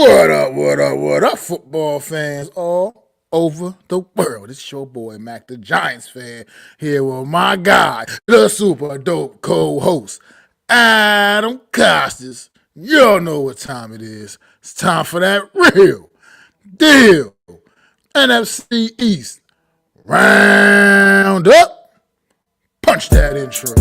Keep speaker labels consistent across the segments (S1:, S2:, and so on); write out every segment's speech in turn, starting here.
S1: What up, football fans all over the world? It's your boy, Mac the Giants fan, here with my guy, the super dope co-host, Adam Costas. Y'all know what time it is. It's time for that real deal NFC East round up. Punch that intro.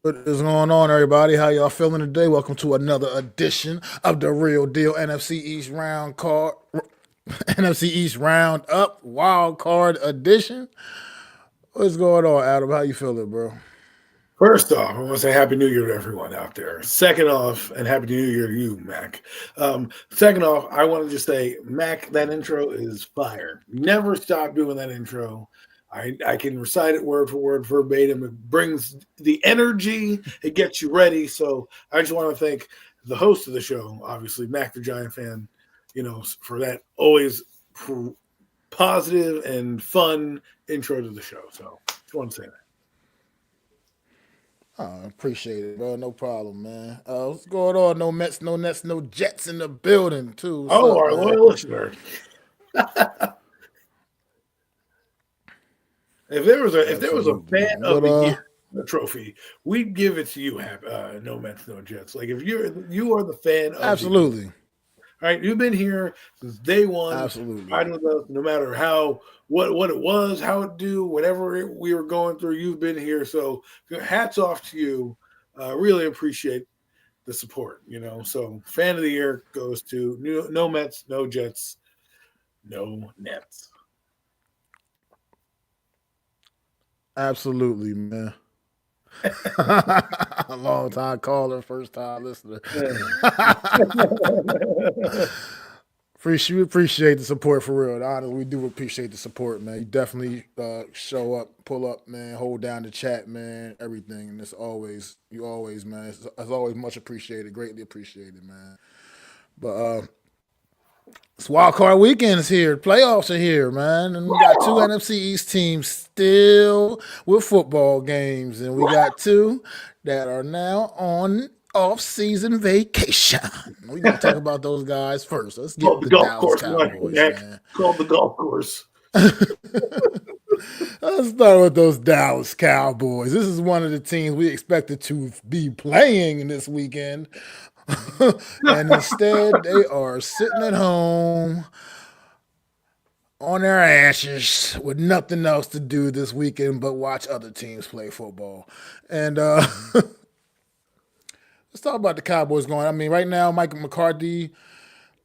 S1: What is going on, everybody? How y'all feeling today? Welcome to another edition of the Real Deal NFC East Round Card, NFC East Round Up Wildcard Edition. What's going on, Adam? How you feeling, bro?
S2: First off, I want to say Happy New Year to everyone out there. Second off, and Happy New Year to you, Mac. Second off, I want to just say, Mac, that intro is fire. Never stop doing that intro. I can recite it word for word, verbatim. It brings the energy. It gets you ready. So I just want to thank the host of the show, obviously, Mac the Giant fan, for that always positive and fun intro to the show. So just want to say that.
S1: Oh, appreciate it, bro. No problem, man. What's going on? No Mets, no Nets, no Jets in the building, too. What's up,
S2: Our
S1: man?
S2: loyal listener. If there was a fan of the year trophy, we'd give it to you. No Mets, no Jets. Like if you are the fan of
S1: absolutely.
S2: The year. All right, you've been here since day one.
S1: Absolutely.
S2: I don't know, no matter what it was, how it do, whatever we were going through, you've been here. So hats off to you. Really appreciate the support. So fan of the year goes to no Mets, no Jets, no Nets.
S1: Absolutely, man. Long time caller, first time listener. We appreciate the support for real. Honestly, we do appreciate the support, man. You definitely show up, pull up, man, hold down the chat, man, everything. And you always, man. It's always much appreciated, greatly appreciated, man. But it's wild card weekend is here. Playoffs are here, man. And we got two NFC East teams still with football games. And we got two that are now on off-season vacation. We're going to talk about those guys first. Let's get the Dallas Cowboys, man.
S2: Called the golf course.
S1: Let's start with those Dallas Cowboys. This is one of the teams we expected to be playing this weekend. And instead, they are sitting at home on their asses with nothing else to do this weekend but watch other teams play football. And let's talk about the Cowboys going. I mean, right now, Michael McCarthy's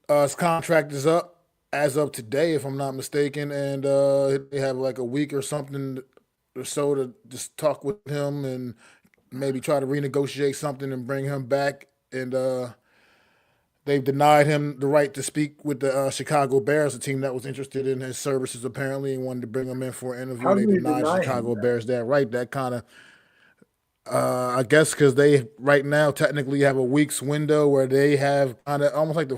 S1: contract is up as of today, if I'm not mistaken, and they have like a week or something or so to just talk with him and maybe try to renegotiate something and bring him back. And they've denied him the right to speak with the Chicago Bears, a team that was interested in his services apparently and wanted to bring him in for an interview. They denied Chicago Bears that right. That kind of, I guess, because they right now technically have a week's window where they have kind of almost like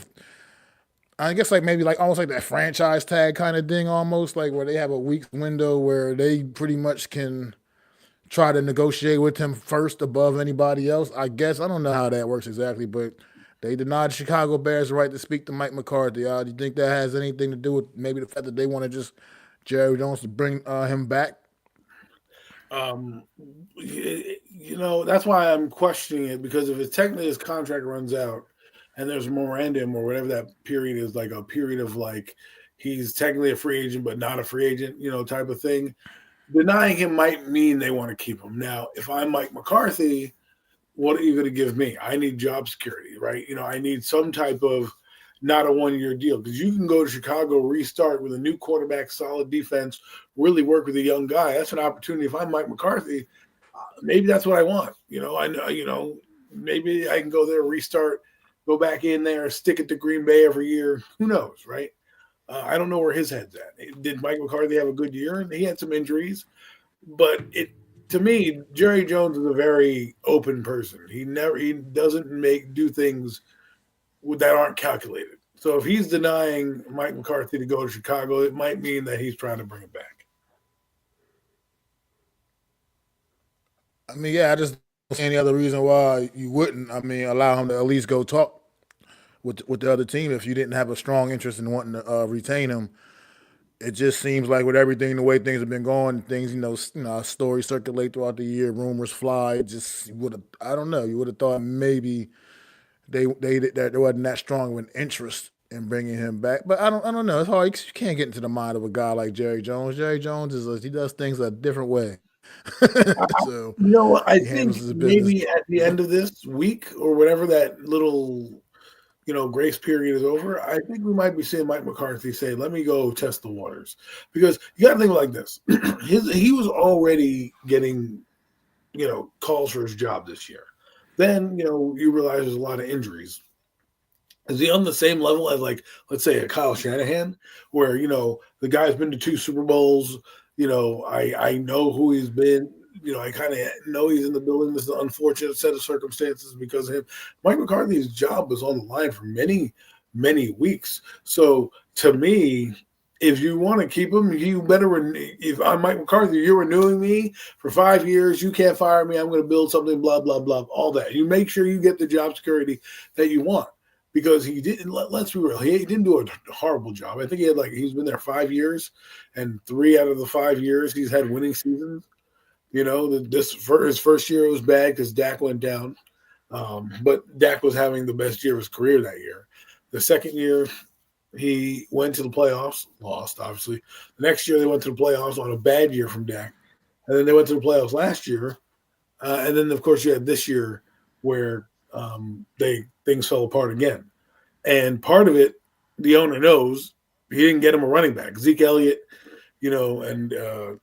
S1: almost like that franchise tag kind of thing, almost like where they have a week's window where they pretty much can try to negotiate with him first above anybody else. I guess I don't know how that works exactly, but they denied the Chicago Bears the right to speak to Mike McCarthy. Do you think that has anything to do with maybe the fact that they want to just Jerry Jones to bring him back?
S2: That's why I'm questioning it, because if it's technically his contract runs out and there's a memorandum or whatever that period is, like a period of like he's technically a free agent but not a free agent, type of thing. Denying him might mean they want to keep him. Now, if I'm Mike McCarthy, what are you going to give me? I need job security, right? I need some type of not a one-year deal, because you can go to Chicago, restart with a new quarterback, solid defense, really work with a young guy. That's an opportunity. If I'm Mike McCarthy, maybe that's what I want. Maybe I can go there, restart, go back in there, stick it to Green Bay every year. Who knows, right? I don't know where his head's at. Did Mike McCarthy have a good year? He had some injuries, but it to me, Jerry Jones is a very open person. He doesn't do things that aren't calculated. So if he's denying Mike McCarthy to go to Chicago, it might mean that he's trying to bring him back.
S1: I mean, yeah, I just don't see any other reason why you wouldn't. I mean, allow him to at least go talk with the other team if you didn't have a strong interest in wanting to retain him. It just seems like with everything, the way things have been going, things stories circulate throughout the year, rumors fly. It just would have, I don't know. You would have thought maybe that there wasn't that strong of an interest in bringing him back. But I don't know. It's hard. You can't get into the mind of a guy like Jerry Jones. Jerry Jones he does things a different way. So
S2: I
S1: he
S2: think
S1: handles his business.
S2: maybe at the end of this week or whatever that little grace period is over, I think we might be seeing Mike McCarthy say, "Let me go test the waters," because you got to think like this: he was already getting calls for his job this year. Then you realize there's a lot of injuries. Is he on the same level as, like, let's say a Kyle Shanahan, where the guy's been to 2 Super Bowls? I know who he's been. I kind of know he's in the building. This is an unfortunate set of circumstances because of him. Mike McCarthy's job was on the line for many, many weeks. So to me, if you want to keep him, you better. If I'm Mike McCarthy, you're renewing me for 5 years. You can't fire me. I'm going to build something. Blah blah blah. All that. You make sure you get the job security that you want. Because he didn't. Let's be real. He didn't do a horrible job. I think he's been there 5 years, and 3 out of the 5 years he's had winning seasons. For his first year it was bad because Dak went down, but Dak was having the best year of his career that year. The second year he went to the playoffs, lost obviously. The next year they went to the playoffs on a bad year from Dak, and then they went to the playoffs last year, and then of course you had this year where things fell apart again. And part of it, the owner knows he didn't get him a running back. Zeke Elliott, and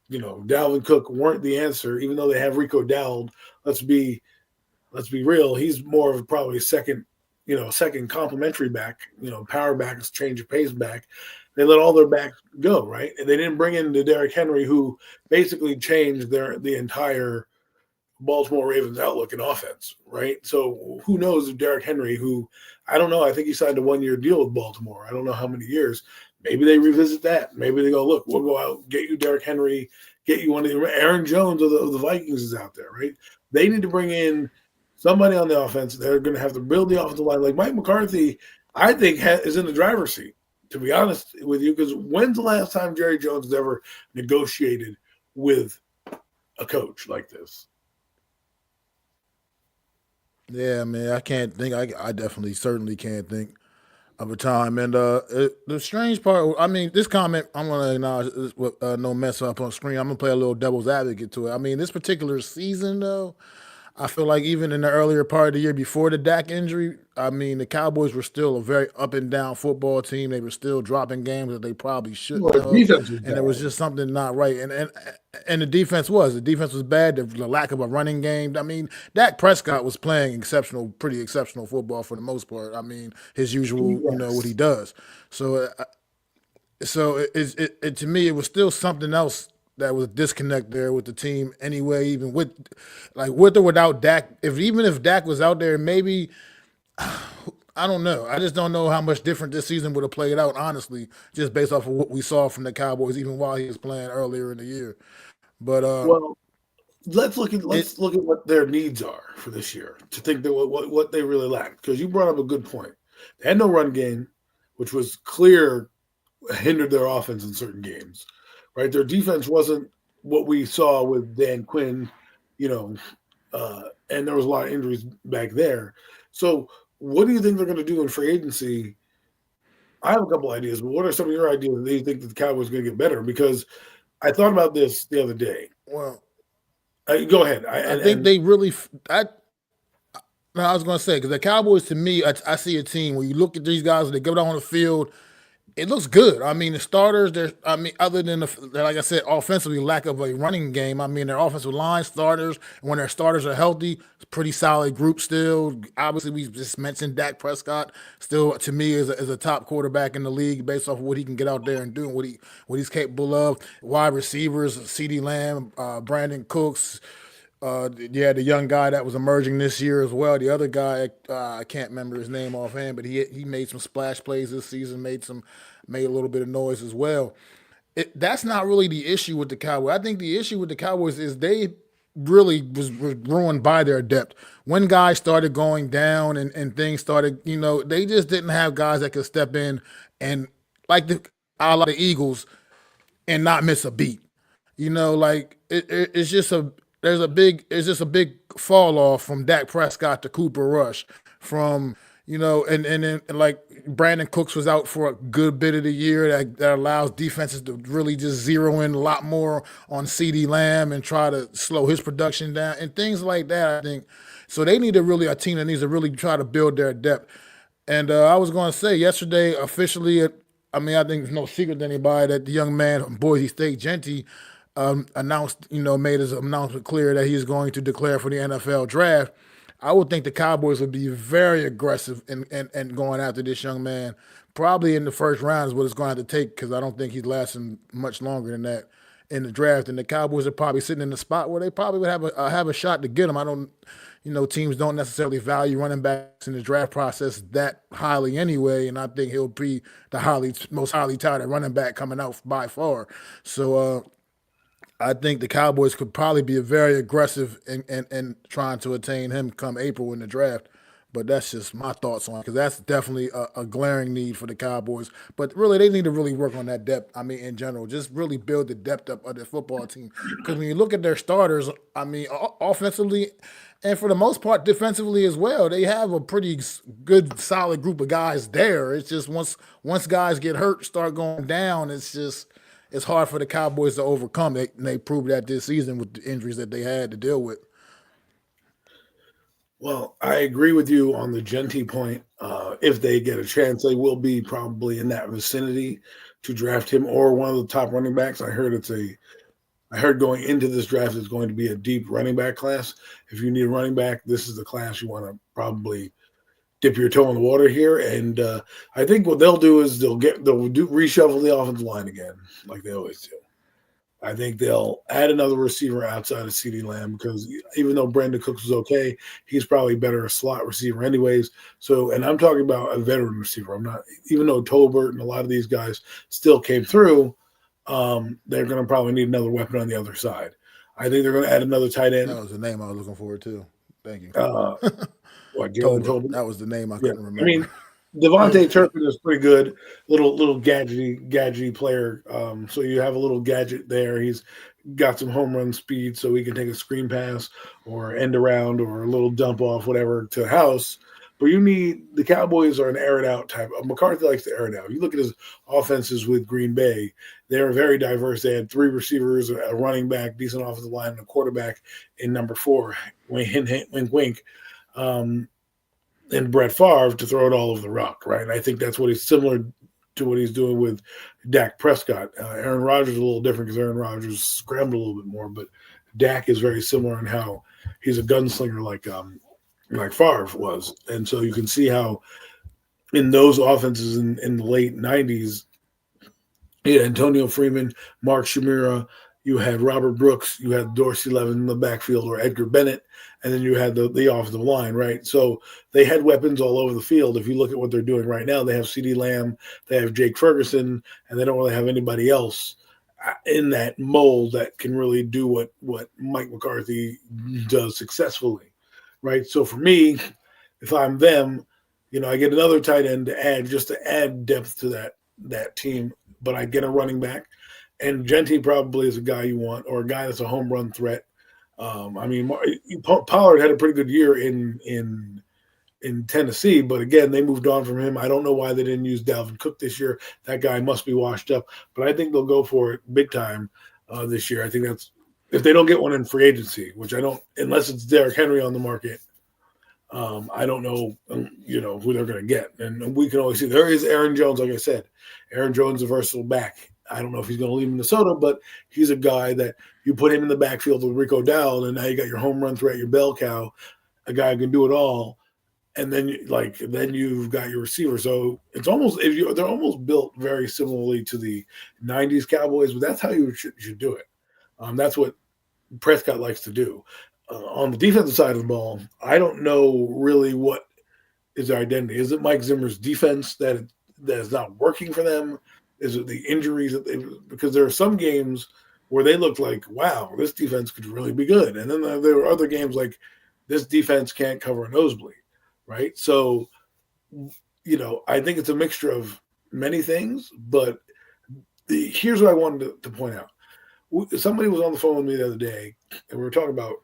S2: Dalvin Cook weren't the answer, even though they have Rico Dowd. Let's be real. He's more of probably second complimentary back, power back, change of pace back. They let all their backs go, right? And they didn't bring in the Derrick Henry, who basically changed the entire Baltimore Ravens outlook in offense, right? So who knows if Derrick Henry, who I don't know, I think he signed a 1-year deal with Baltimore. I don't know how many years. Maybe they revisit that. Maybe they go, look, we'll go out, get you Derrick Henry, get you one of the Aaron Jones of the Vikings is out there, right? They need to bring in somebody on the offense. They're going to have to build the offensive line. Like Mike McCarthy, I think is in the driver's seat, to be honest with you, because when's the last time Jerry Jones has ever negotiated with a coach like this?
S1: Yeah, man, I can't think. I definitely, certainly can't think of a time. And the strange part, I mean, this comment I'm gonna acknowledge is with no mess up on screen. I'm gonna play a little devil's advocate to it. I mean, this particular season though, I feel like even in the earlier part of the year before the Dak injury, I mean, the Cowboys were still a very up and down football team. They were still dropping games that they probably shouldn't
S2: Well, the
S1: have,
S2: defense was
S1: and there was
S2: bad.
S1: just something not right. And the defense was bad. The lack of a running game. I mean, Dak Prescott was playing pretty exceptional football for the most part. I mean, his usual, what he
S2: Yes.
S1: does. So to me, it was still something else that was a disconnect there with the team anyway. Even with or without Dak, even if Dak was out there, maybe I don't know. I just don't know how much different this season would have played out. Honestly, just based off of what we saw from the Cowboys, even while he was playing earlier in the year. But
S2: Well, let's look at
S1: it
S2: what their needs are for this year to think that what they really lack. Because you brought up a good point. They had no run game, which was clear hindered their offense in certain games. Right, their defense wasn't what we saw with Dan Quinn, you know, and there was a lot of injuries back there. So, what do you think they're going to do in free agency? I have a couple ideas, but what are some of your ideas that you think that the Cowboys are going to get better? Because I thought about this the other day.
S1: well,
S2: Go ahead.
S1: I think they really. No, I was going to say because the Cowboys, to me, I see a team where you look at these guys and they go down on the field. It looks good. I mean, the starters, other than like I said, offensively, lack of a running game. I mean, their offensive line starters, when their starters are healthy, it's a pretty solid group still. Obviously, we just mentioned Dak Prescott, still to me is a top quarterback in the league based off of what he can get out there and do, and what he's capable of. Wide receivers, CeeDee Lamb, Brandon Cooks. Yeah, the young guy that was emerging this year as well. The other guy, I can't remember his name offhand, but he made some splash plays this season, made a little bit of noise as well. That's not really the issue with the Cowboys. I think the issue with the Cowboys is they really was ruined by their depth. When guys started going down and things started, they just didn't have guys that could step in and like the Eagles and not miss a beat. Like it's just it's just a big fall off from Dak Prescott to Cooper Rush, from and then like Brandon Cooks was out for a good bit of the year. That allows defenses to really just zero in a lot more on CeeDee Lamb and try to slow his production down and things like that. I think so. They need to really a team that needs to really try to build their depth. And I was going to say yesterday, officially, I mean, I think it's no secret to anybody that the young man from Boise State, Genty, announced, made his announcement clear that he's going to declare for the NFL draft. I would think the Cowboys would be very aggressive in going after this young man. Probably in the first round is what it's going to have to take, because I don't think he's lasting much longer than that in the draft. And the Cowboys are probably sitting in the spot where they probably would have a shot to get him. I don't, teams don't necessarily value running backs in the draft process that highly anyway, and I think he'll be the most highly touted running back coming out by far. So I think the Cowboys could probably be very aggressive in trying to attain him come April in the draft. But that's just my thoughts on it, because that's definitely a glaring need for the Cowboys. But really, they need to really work on that depth. I mean, in general, just really build the depth up of the football team. Because when you look at their starters, I mean, offensively and for the most part defensively as well, they have a pretty good, solid group of guys there. It's just once guys get hurt, start going down, it's hard for the Cowboys to overcome. They proved that this season with the injuries that they had to deal with.
S2: Well, I agree with you on the Genty point. If they get a chance, they will be probably in that vicinity to draft him or one of the top running backs. I heard going into this draft is going to be a deep running back class. If you need a running back, this is the class you want to probably dip your toe in the water here. And I think what they'll do is they'll reshuffle the offensive line again, like they always do. I think they'll add another receiver outside of CeeDee Lamb, because even though Brandon Cooks was okay, he's probably better a slot receiver anyways. So, and I'm talking about a veteran receiver. I'm not, even though Tolbert and a lot of these guys still came through, they're going to probably need another weapon on the other side. I think they're going to add another tight end.
S1: That was the name I was looking for too. Thank you.
S2: Tolbert.
S1: That was the name I couldn't remember.
S2: I mean, Devontae Turpin is pretty good, little gadgety player. So you have a little gadget there. He's got some home run speed, so he can take a screen pass or end around or a little dump off, whatever, to house. But the Cowboys are an air it out type. McCarthy likes to air it out. You look at his offenses with Green Bay; they are very diverse. They had 3 receivers, a running back, decent offensive line, and a quarterback in number 4. Wink. And Brett Favre to throw it all over the rock, right? And I think that's what he's similar to what he's doing with Dak Prescott. Aaron Rodgers is a little different because Aaron Rodgers scrambled a little bit more, but Dak is very similar in how he's a gunslinger like Favre was. And so you can see how in those offenses in the late 90s, you had Antonio Freeman, Mark Shimura, you had Robert Brooks, you had Dorsey Levin in the backfield, or Edgar Bennett, and then you had the offensive line, right? So they had weapons all over the field. If you look at what they're doing right now, they have CeeDee Lamb, they have Jake Ferguson, and they don't really have anybody else in that mold that can really do what Mike McCarthy does successfully, right? So for me, if I'm them, I get another tight end to add depth to that team, but I get a running back. And Genty probably is a guy you want, or a guy that's a home run threat. I mean, Pollard had a pretty good year in Tennessee, but again, they moved on from him. I don't know why they didn't use Dalvin Cook this year. That guy must be washed up, but I think they'll go for it big time this year. I think that's if they don't get one in free agency, which I don't, unless it's Derrick Henry on the market. I don't know, who they're going to get. And we can always see there is Aaron Jones, like I said. Aaron Jones is a versatile back. I don't know if he's going to leave Minnesota, but he's a guy that you put him in the backfield with Rico Dowd, and now you got your home run threat, your bell cow, a guy who can do it all. And then you've got your receiver. So it's almost they're almost built very similarly to the '90s Cowboys, but that's how you should do it. That's what Prescott likes to do. On the defensive side of the ball, I don't know really what is their identity. Is it Mike Zimmer's defense that is not working for them? Is it the injuries because there are some games where they look like, wow, this defense could really be good, and then there were other games like this defense can't cover a nosebleed, right? So, I think it's a mixture of many things, but here's what I wanted to point out. Somebody was on the phone with me the other day, and we were talking about,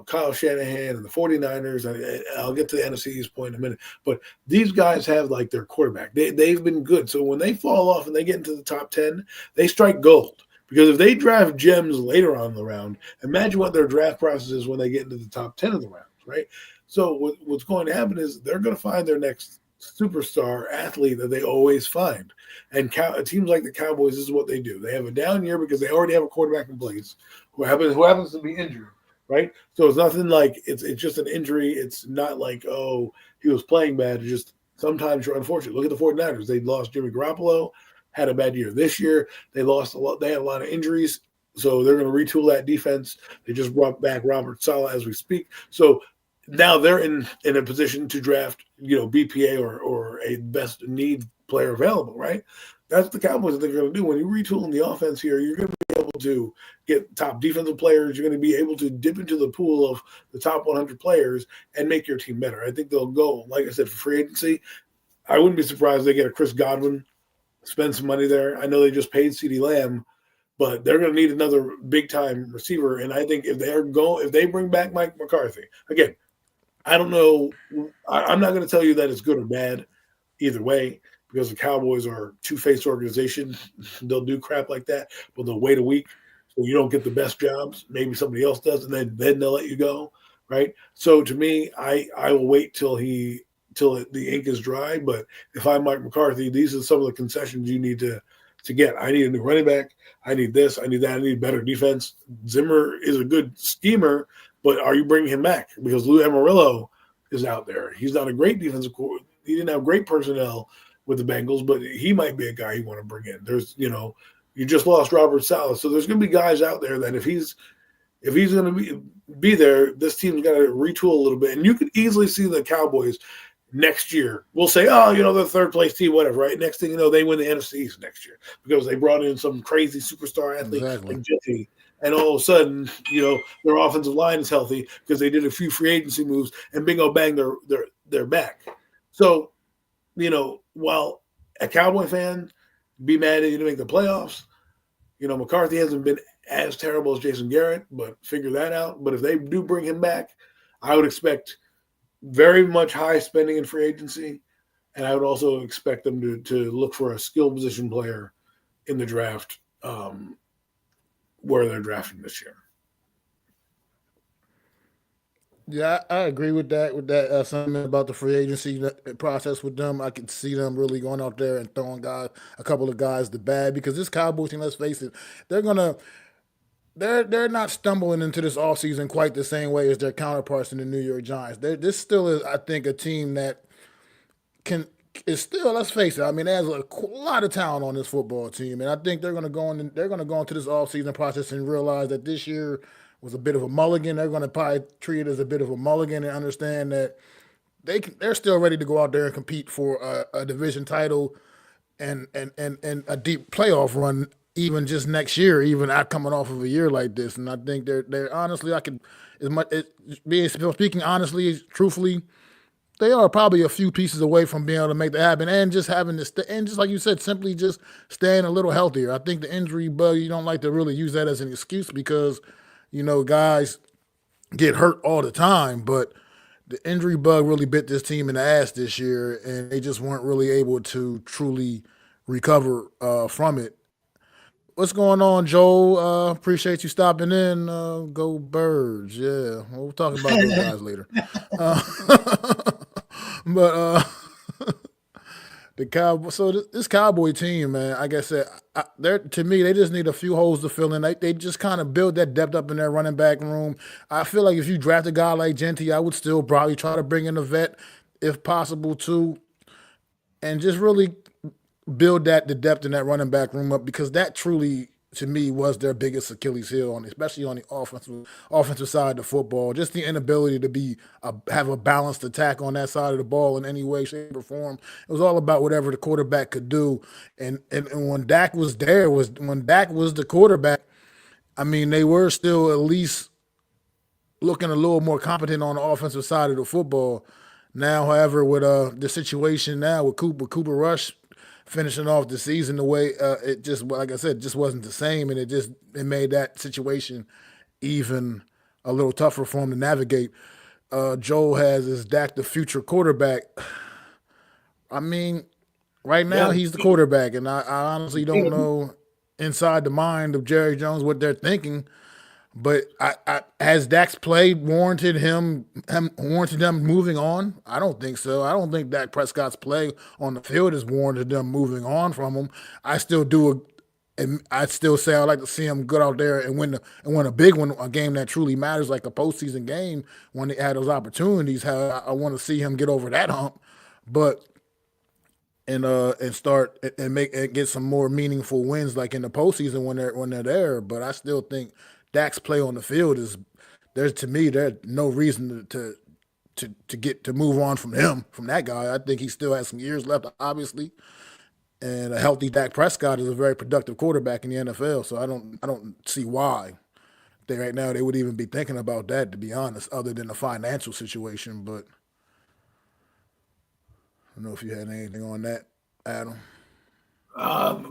S2: Kyle Shanahan and the 49ers. And I'll get to the NFC East point in a minute. But these guys have, like, their quarterback. They've been good. So when they fall off and they get into the top 10, they strike gold. Because if they draft gems later on in the round, imagine what their draft process is when they get into the top 10 of the rounds, right? So what's going to happen is they're going to find their next superstar athlete that they always find. And teams like the Cowboys, this is what they do. They have a down year because they already have a quarterback in place who happens to be injured, right? So it's nothing like it's just an injury. It's not like, oh, he was playing bad. It's just sometimes you're unfortunate. Look at the 49ers. They lost Jimmy Garoppolo, had a bad year this year. They lost a lot. They had a lot of injuries. So they're going to retool that defense. They just brought back Robert Saleh as we speak. So now they're in a position to draft, BPA or a best need player available, right? That's the Cowboys that they're going to do. When you retool in the offense here, you're going to be able to get top defensive players. You're going to be able to dip into the pool of the top 100 players and make your team better. I think they'll go, like I said, for free agency. I wouldn't be surprised if they get a Chris Godwin, spend some money there. I know they just paid CeeDee Lamb, but they're going to need another big-time receiver. And I think if they bring back Mike McCarthy, again, I don't know. I'm not going to tell you that it's good or bad either way because the Cowboys are a two-faced organization. They'll do crap like that, but they'll wait a week so you don't get the best jobs. Maybe somebody else does, and then they'll let you go, right? So to me, I will wait till the ink is dry. But if I'm Mike McCarthy, these are some of the concessions you need to get. I need a new running back. I need this. I need that. I need better defense. Zimmer is a good schemer, but are you bringing him back? Because Lou Amarillo is out there. He's not a great defensive coordinator. He didn't have great personnel with the Bengals, but he might be a guy you want to bring in. There's, you just lost Robert Saleh. So there's going to be guys out there that if he's going to be there, this team's got to retool a little bit. And you could easily see the Cowboys next year. We'll say, the third place team, whatever, right? Next thing you know, they win the NFC East next year because they brought in some crazy superstar athlete like Jesse. And all of a sudden, their offensive line is healthy because they did a few free agency moves, and bingo, bang, they're back. So, while a Cowboy fan be mad at you to make the playoffs, McCarthy hasn't been as terrible as Jason Garrett, but figure that out. But if they do bring him back, I would expect very much high spending in free agency, and I would also expect them to look for a skill position player in the draft. Where they're drafting this year.
S1: Yeah, I agree with that. Something about the free agency process with them, I could see them really going out there and throwing a couple of guys to bad because this Cowboys team, let's face it, they're not stumbling into this offseason quite the same way as their counterparts in the New York Giants. This still is, I think, a team that is still, let's face it, I mean, there's a lot of talent on this football team, and I think they're going to go into this offseason process and realize that this year was a bit of a mulligan. They're going to probably treat it as a bit of a mulligan and understand that they're still ready to go out there and compete for a division title and a deep playoff run even just next year, even not coming off of a year like this. And I think they're honestly, speaking honestly, truthfully, they are probably a few pieces away from being able to make that happen, and just having this, and just like you said, simply just staying a little healthier. I think the injury bug, you don't like to really use that as an excuse because, guys get hurt all the time, but the injury bug really bit this team in the ass this year, and they just weren't really able to truly recover from it. What's going on, Joel? Appreciate you stopping in. Go Birds. Yeah, we'll talk about those guys later. Uh, but the Cowboy. So this Cowboy team, man. Like I said, they're to me, they just need a few holes to fill in. They just kind of build that depth up in their running back room. I feel like if you draft a guy like Genty, I would still probably try to bring in a vet if possible too, and just really build that the depth in that running back room up because that truly to me was their biggest Achilles heel on especially on the offensive side of the football. Just the inability to have a balanced attack on that side of the ball in any way, shape, or form. It was all about whatever the quarterback could do. And when Dak was there was when Dak was the quarterback, I mean they were still at least looking a little more competent on the offensive side of the football. Now, however, with the situation now with Cooper Rush finishing off the season the way it just like I said just wasn't the same, and it made that situation even a little tougher for him to navigate. Joel has as Dak the future quarterback. I mean, right now
S2: Yeah,
S1: he's the quarterback, and I honestly don't know inside the mind of Jerry Jones what they're thinking. But has Dak's play warranted them moving on? I don't think so. I don't think Dak Prescott's play on the field has warranted them moving on from him. I still do, and I'd still say I'd like to see him go out there and win a big one, a game that truly matters, like a postseason game when they had those opportunities. How I want to see him get over that hump, but and start and make and get some more meaningful wins like in the postseason when they're there. But I still think Dak's play on the field is there's no reason to get to move on from that guy. I think he still has some years left, obviously. And a healthy Dak Prescott is a very productive quarterback in the NFL. So I don't see why right now they would even be thinking about that, to be honest, other than the financial situation. But I don't know if you had anything on that, Adam.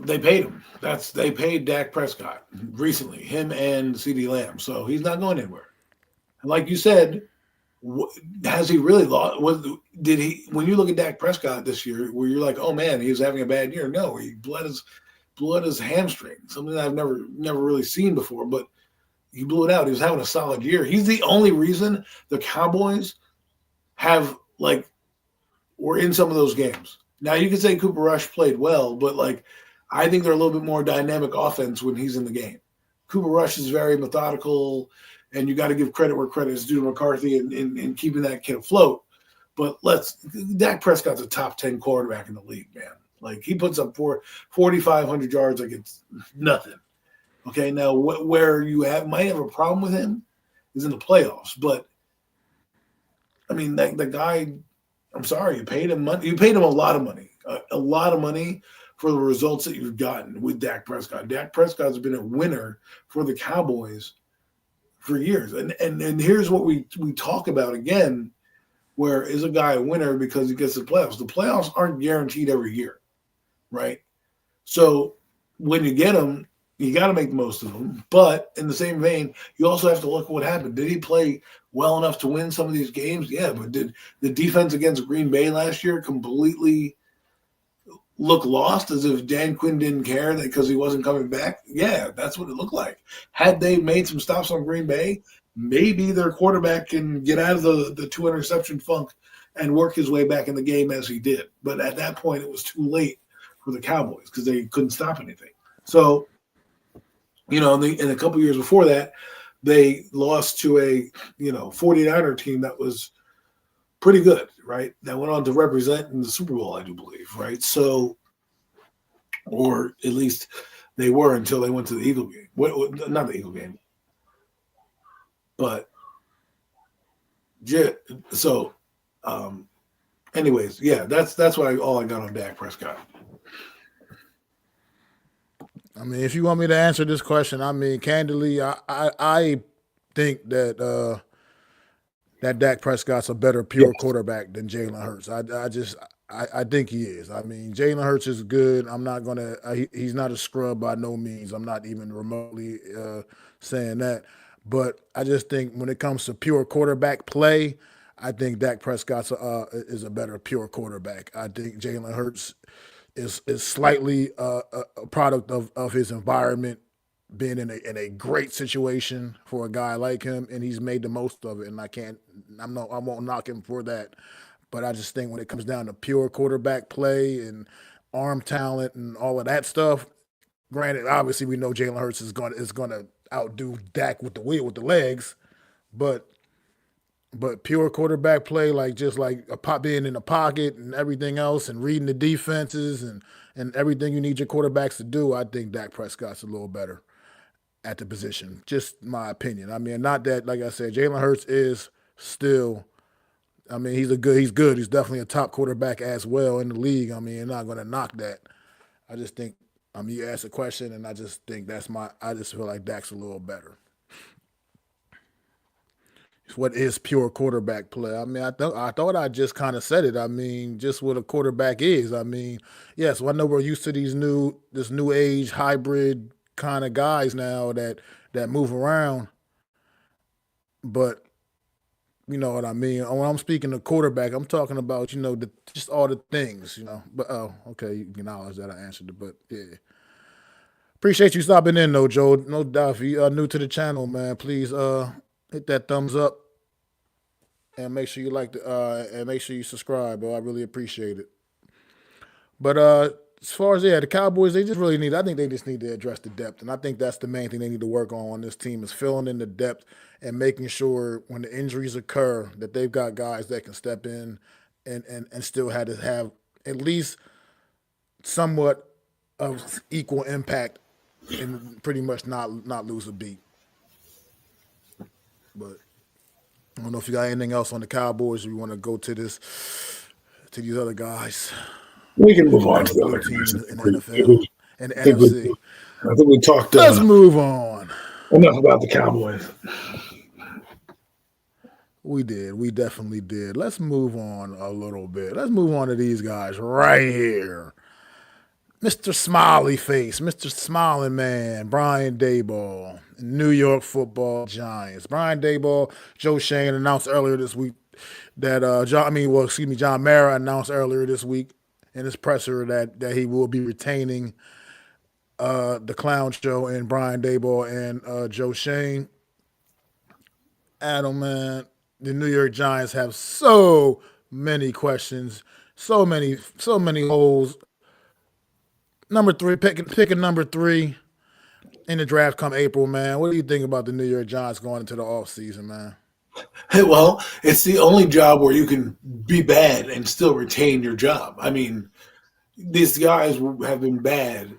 S2: they paid him. They paid Dak Prescott recently, him and CD Lamb. So he's not going anywhere. And like you said, has he really lost? Did he? When you look at Dak Prescott this year, where you're like, oh man, he was having a bad year. No, he bled his hamstring, something that I've never really seen before. But he blew it out. He was having a solid year. He's the only reason the Cowboys have were in some of those games. Now you could say Cooper Rush played well, but I think they're a little bit more dynamic offense when he's in the game. Cooper Rush is very methodical, and you got to give credit where credit is due to McCarthy in keeping that kid afloat. But Dak Prescott's a top 10 quarterback in the league, man. He puts up 4,500 yards like it's nothing. Okay, now where you might have a problem with him is in the playoffs. But I mean, the guy. I'm sorry, you paid him money. You paid him a lot of money for the results that you've gotten with Dak Prescott. Dak Prescott's been a winner for the Cowboys for years. And here's what we talk about again, where is a guy a winner because he gets the playoffs? The playoffs aren't guaranteed every year, right? So when you get them, you got to make the most of them. But in the same vein, you also have to look at what happened. Did he play well enough to win some of these games? Yeah, but did the defense against Green Bay last year completely look lost as if Dan Quinn didn't care because he wasn't coming back? Yeah, that's what it looked like. Had they made some stops on Green Bay, maybe their quarterback can get out of the 2 interception funk and work his way back in the game as he did. But at that point, it was too late for the Cowboys because they couldn't stop anything. So, in a couple years before that, they lost to a 49er team that was pretty good, right? That went on to represent in the Super Bowl, I do believe, right? So, or at least they were until they went to the Eagle game. Not the Eagle game, but so. Anyways, yeah, that's all I got on Dak Prescott.
S1: I mean, if you want me to answer this question, I mean, candidly, I think that Dak Prescott's a better pure
S2: Yes.
S1: quarterback than Jalen Hurts. I think he is. I mean, Jalen Hurts is good. I'm not gonna. He's not a scrub by no means. I'm not even remotely saying that. But I just think when it comes to pure quarterback play, I think Dak Prescott is a better pure quarterback. I think Jalen Hurts is slightly a product of his environment, being in a great situation for a guy like him, and he's made the most of it. And I won't knock him for that. But I just think when it comes down to pure quarterback play and arm talent and all of that stuff, granted, obviously we know Jalen Hurts is gonna outdo Dak with the legs, but pure quarterback play, like just like a pop being in the pocket and everything else, and reading the defenses and everything you need your quarterbacks to do, I think Dak Prescott's a little better at the position. Just my opinion. I mean, not that, like I said, Jalen Hurts is still. I mean, he's good. He's definitely a top quarterback as well in the league. I mean, you're not going to knock that. I just think, you asked a question, and I just think I just feel like Dak's a little better. What is pure quarterback play? I mean, I thought I just kind of said it. I mean, just what a quarterback is. I mean, yes, well, I know we're used to this new age hybrid kind of guys now that move around, but you know what I mean. When I'm speaking of quarterback, I'm talking about just all the things. But oh, okay, you acknowledge that I answered it, but yeah. Appreciate you stopping in though, Joe. No doubt. If you are new to the channel, man, please hit that thumbs up and make sure you and make sure you subscribe, bro. I really appreciate it. But as far as the Cowboys, they just really I think they just need to address the depth, and I think that's the main thing they need to work on this team is filling in the depth and making sure when the injuries occur that they've got guys that can step in and still have to have at least somewhat of equal impact and pretty much not lose a beat. But I don't know if you got anything else on the Cowboys or you want to go to these other guys.
S2: We can move on to the other
S1: teams
S2: guys
S1: in the NFL and the NFC.
S2: I think we talked.
S1: Let's move on.
S2: Enough about the Cowboys.
S1: We did. We definitely did. Let's move on a little bit. Let's move on to these guys right here. Mr. Smiley Face, Mr. Smiling Man, Brian Daboll, New York Football Giants. Brian Daboll, Joe Schoen announced earlier this week that John Mara announced earlier this week in his presser that he will be retaining the Clown Show and Brian Daboll and Joe Schoen. Adam, man, the New York Giants have so many questions, so many holes. Number 3, picking number 3 in the draft come April, man. What do you think about the New York Giants going into the offseason, man?
S2: Hey, well, it's the only job where you can be bad and still retain your job. I mean, these guys have been bad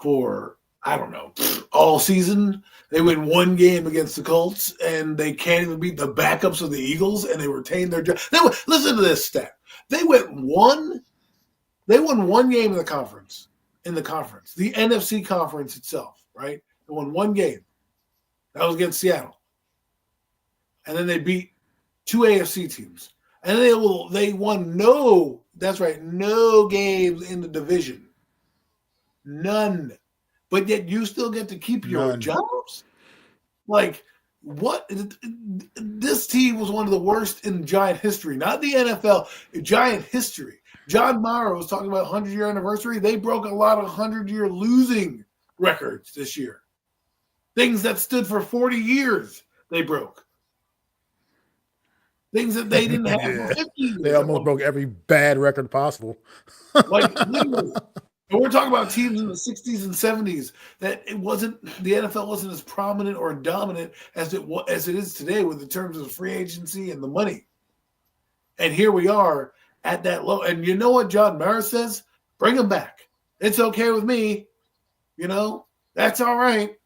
S2: for, I don't know, all season. They win one game against the Colts, and they can't even beat the backups of the Eagles, and they retain their job. Listen to this stat. They won one game in the conference. The NFC conference itself, right? They won one game. That was against Seattle. And then they beat 2 AFC teams. And then they won no games in the division. None. But yet you still get to keep your jobs? Like, what? This team was one of the worst in Giant history. Not the NFL, Giant history. John Mara was talking about 100-year anniversary. They broke a lot of 100-year losing records this year. Things that stood for 40 years, they broke. Things that they didn't have for 50 years.
S1: They almost broke every bad record possible.
S2: Like, literally. And we're talking about teams in the 60s and 70s that the NFL wasn't as prominent or dominant as it is today with the terms of free agency and the money. And here we are at that low. And you know what John Mara says? Bring him back. It's okay with me. That's all right.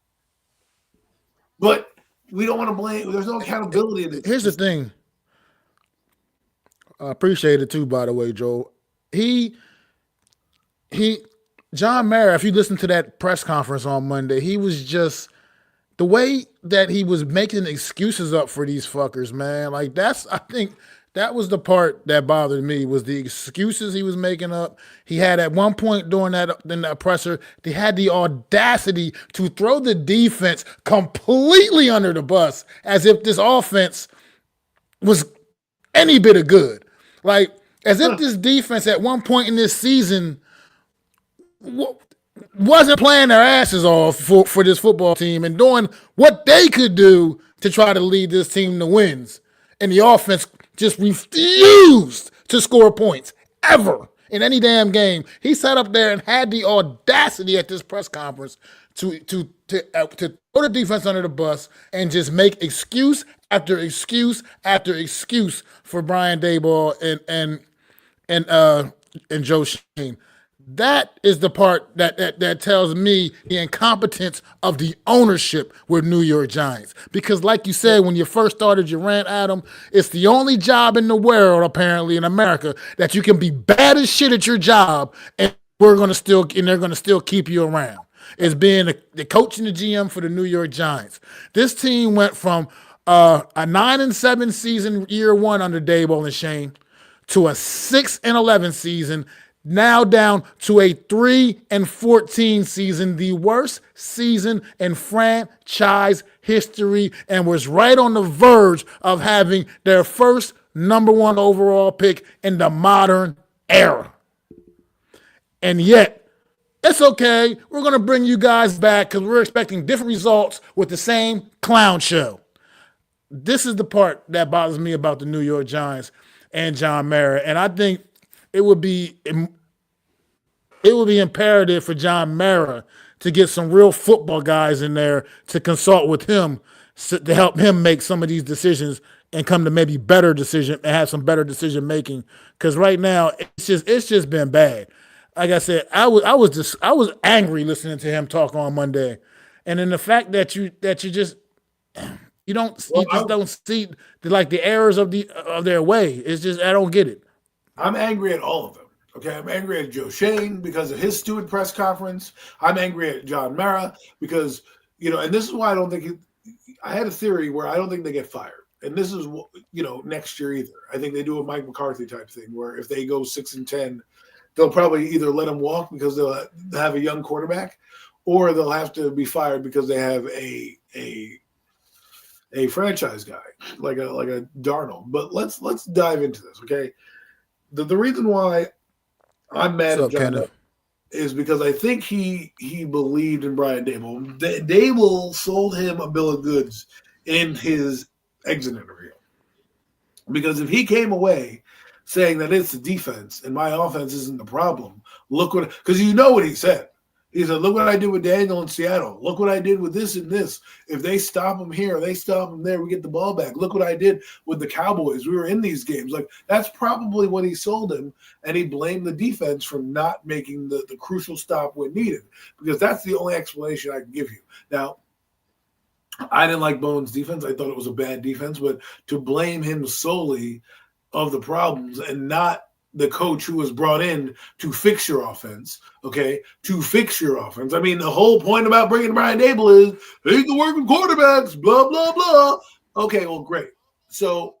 S2: But we don't want to blame. There's no accountability in it.
S1: Here's the thing. I appreciate it too, by the way, Joe. John Mara, if you listen to that press conference on Monday, he was just the way that he was making excuses up for these fuckers, man. Like I think that was the part that bothered me was the excuses he was making up. He had at one point during that presser, they had the audacity to throw the defense completely under the bus as if this offense was any bit of good. Like as if this defense at one point in this season wasn't playing their asses off for this football team and doing what they could do to try to lead this team to wins. And the offense just refused to score points ever in any damn game. He sat up there and had the audacity at this press conference to throw the defense under the bus and just make excuse after excuse after excuse for Brian Daboll and Joe Shane. That is the part that tells me the incompetence of the ownership with New York Giants. Because like you said, when you first started your rant, Adam, it's the only job in the world, apparently in America, that you can be bad as shit at your job and they're gonna still keep you around. Is being the coach and the GM for the New York Giants. This team went from a 9-7 season year one under Daboll and Shane to a 6-11 season, now down to a 3-14 season, the worst season in franchise history, and was right on the verge of having their first number one overall pick in the modern era. And yet, it's okay. We're going to bring you guys back because we're expecting different results with the same clown show. This is the part that bothers me about the New York Giants and John Mara. And I think it would be imperative for John Mara to get some real football guys in there to consult with him to help him make some of these decisions and come to maybe better decision and have some better decision making. Because right now it's just been bad. Like I said, I was angry listening to him talk on Monday, and then the fact that you just don't see the errors of their way. It's just I don't get it.
S2: I'm angry at all of them. Okay, I'm angry at Joe Shane because of his stupid press conference. I'm angry at John Mara because and this is why I don't think I had a theory where I don't think they get fired, and this is next year either. I think they do a Mike McCarthy type thing where if they go 6-10. They'll probably either let him walk because they'll have a young quarterback, or they'll have to be fired because they have a franchise guy like a Darnold. But let's dive into this, okay? The reason why I'm mad at John is because I think he believed in Brian Daboll. Daboll sold him a bill of goods in his exit interview, because if he came away saying that it's the defense and my offense isn't the problem. Because what he said. He said, look what I did with Daniel in Seattle. Look what I did with this and this. If they stop him here, they stop him there, we get the ball back. Look what I did with the Cowboys. We were in these games. Like, that's probably what he sold him, and he blamed the defense for not making the crucial stop when needed, because that's the only explanation I can give you. Now, I didn't like Bowen's defense. I thought it was a bad defense, but to blame him solely of the problems and not the coach who was brought in to fix your offense, okay, to fix your offense. I mean, the whole point about bringing Brian Daboll is he's the working quarterbacks, blah, blah, blah. Okay, well, great. So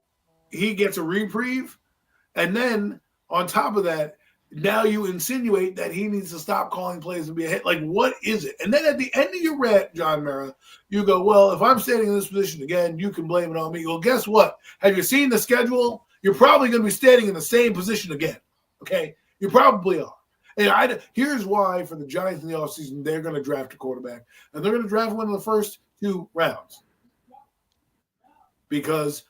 S2: he gets a reprieve, and then on top of that, now you insinuate that he needs to stop calling plays and be a hit. Like, what is it? And then at the end of your rant, John Mara, you go, well, if I'm standing in this position again, you can blame it on me. Well, guess what? Have you seen the schedule? You're probably going to be standing in the same position again, okay? You probably are. And here's why for the Giants in the offseason, they're going to draft a quarterback, and they're going to draft one in the first 2 rounds, because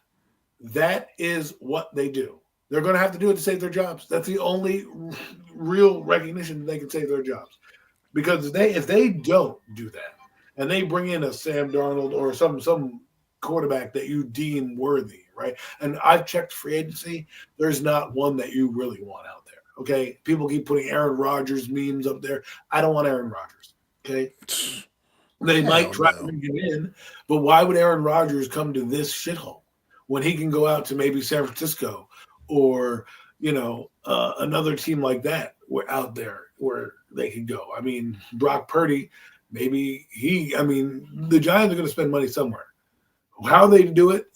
S2: that is what they do. They're going to have to do it to save their jobs. That's the only real recognition that they can save their jobs, because if they don't do that and they bring in a Sam Darnold or some quarterback that you deem worthy, right? And I've checked free agency. There's not one that you really want out there, okay? People keep putting Aaron Rodgers memes up there. I don't want Aaron Rodgers, okay? They might try to bring him in, but why would Aaron Rodgers come to this shithole when he can go out to maybe San Francisco or, another team like that out there where they can go? I mean, Brock Purdy, maybe the Giants are going to spend money somewhere. How they do it,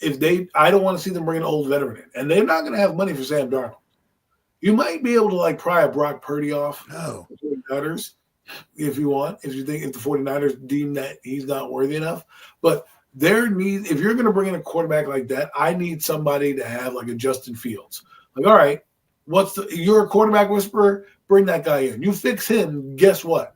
S2: I don't want to see them bring an old veteran in. And they're not going to have money for Sam Darnold. You might be able to pry a Brock Purdy off the 49ers if you want, if the 49ers deem that he's not worthy enough. But if you're going to bring in a quarterback like that, I need somebody to have like a Justin Fields. Like, all right, you're a quarterback whisperer, bring that guy in. You fix him, guess what?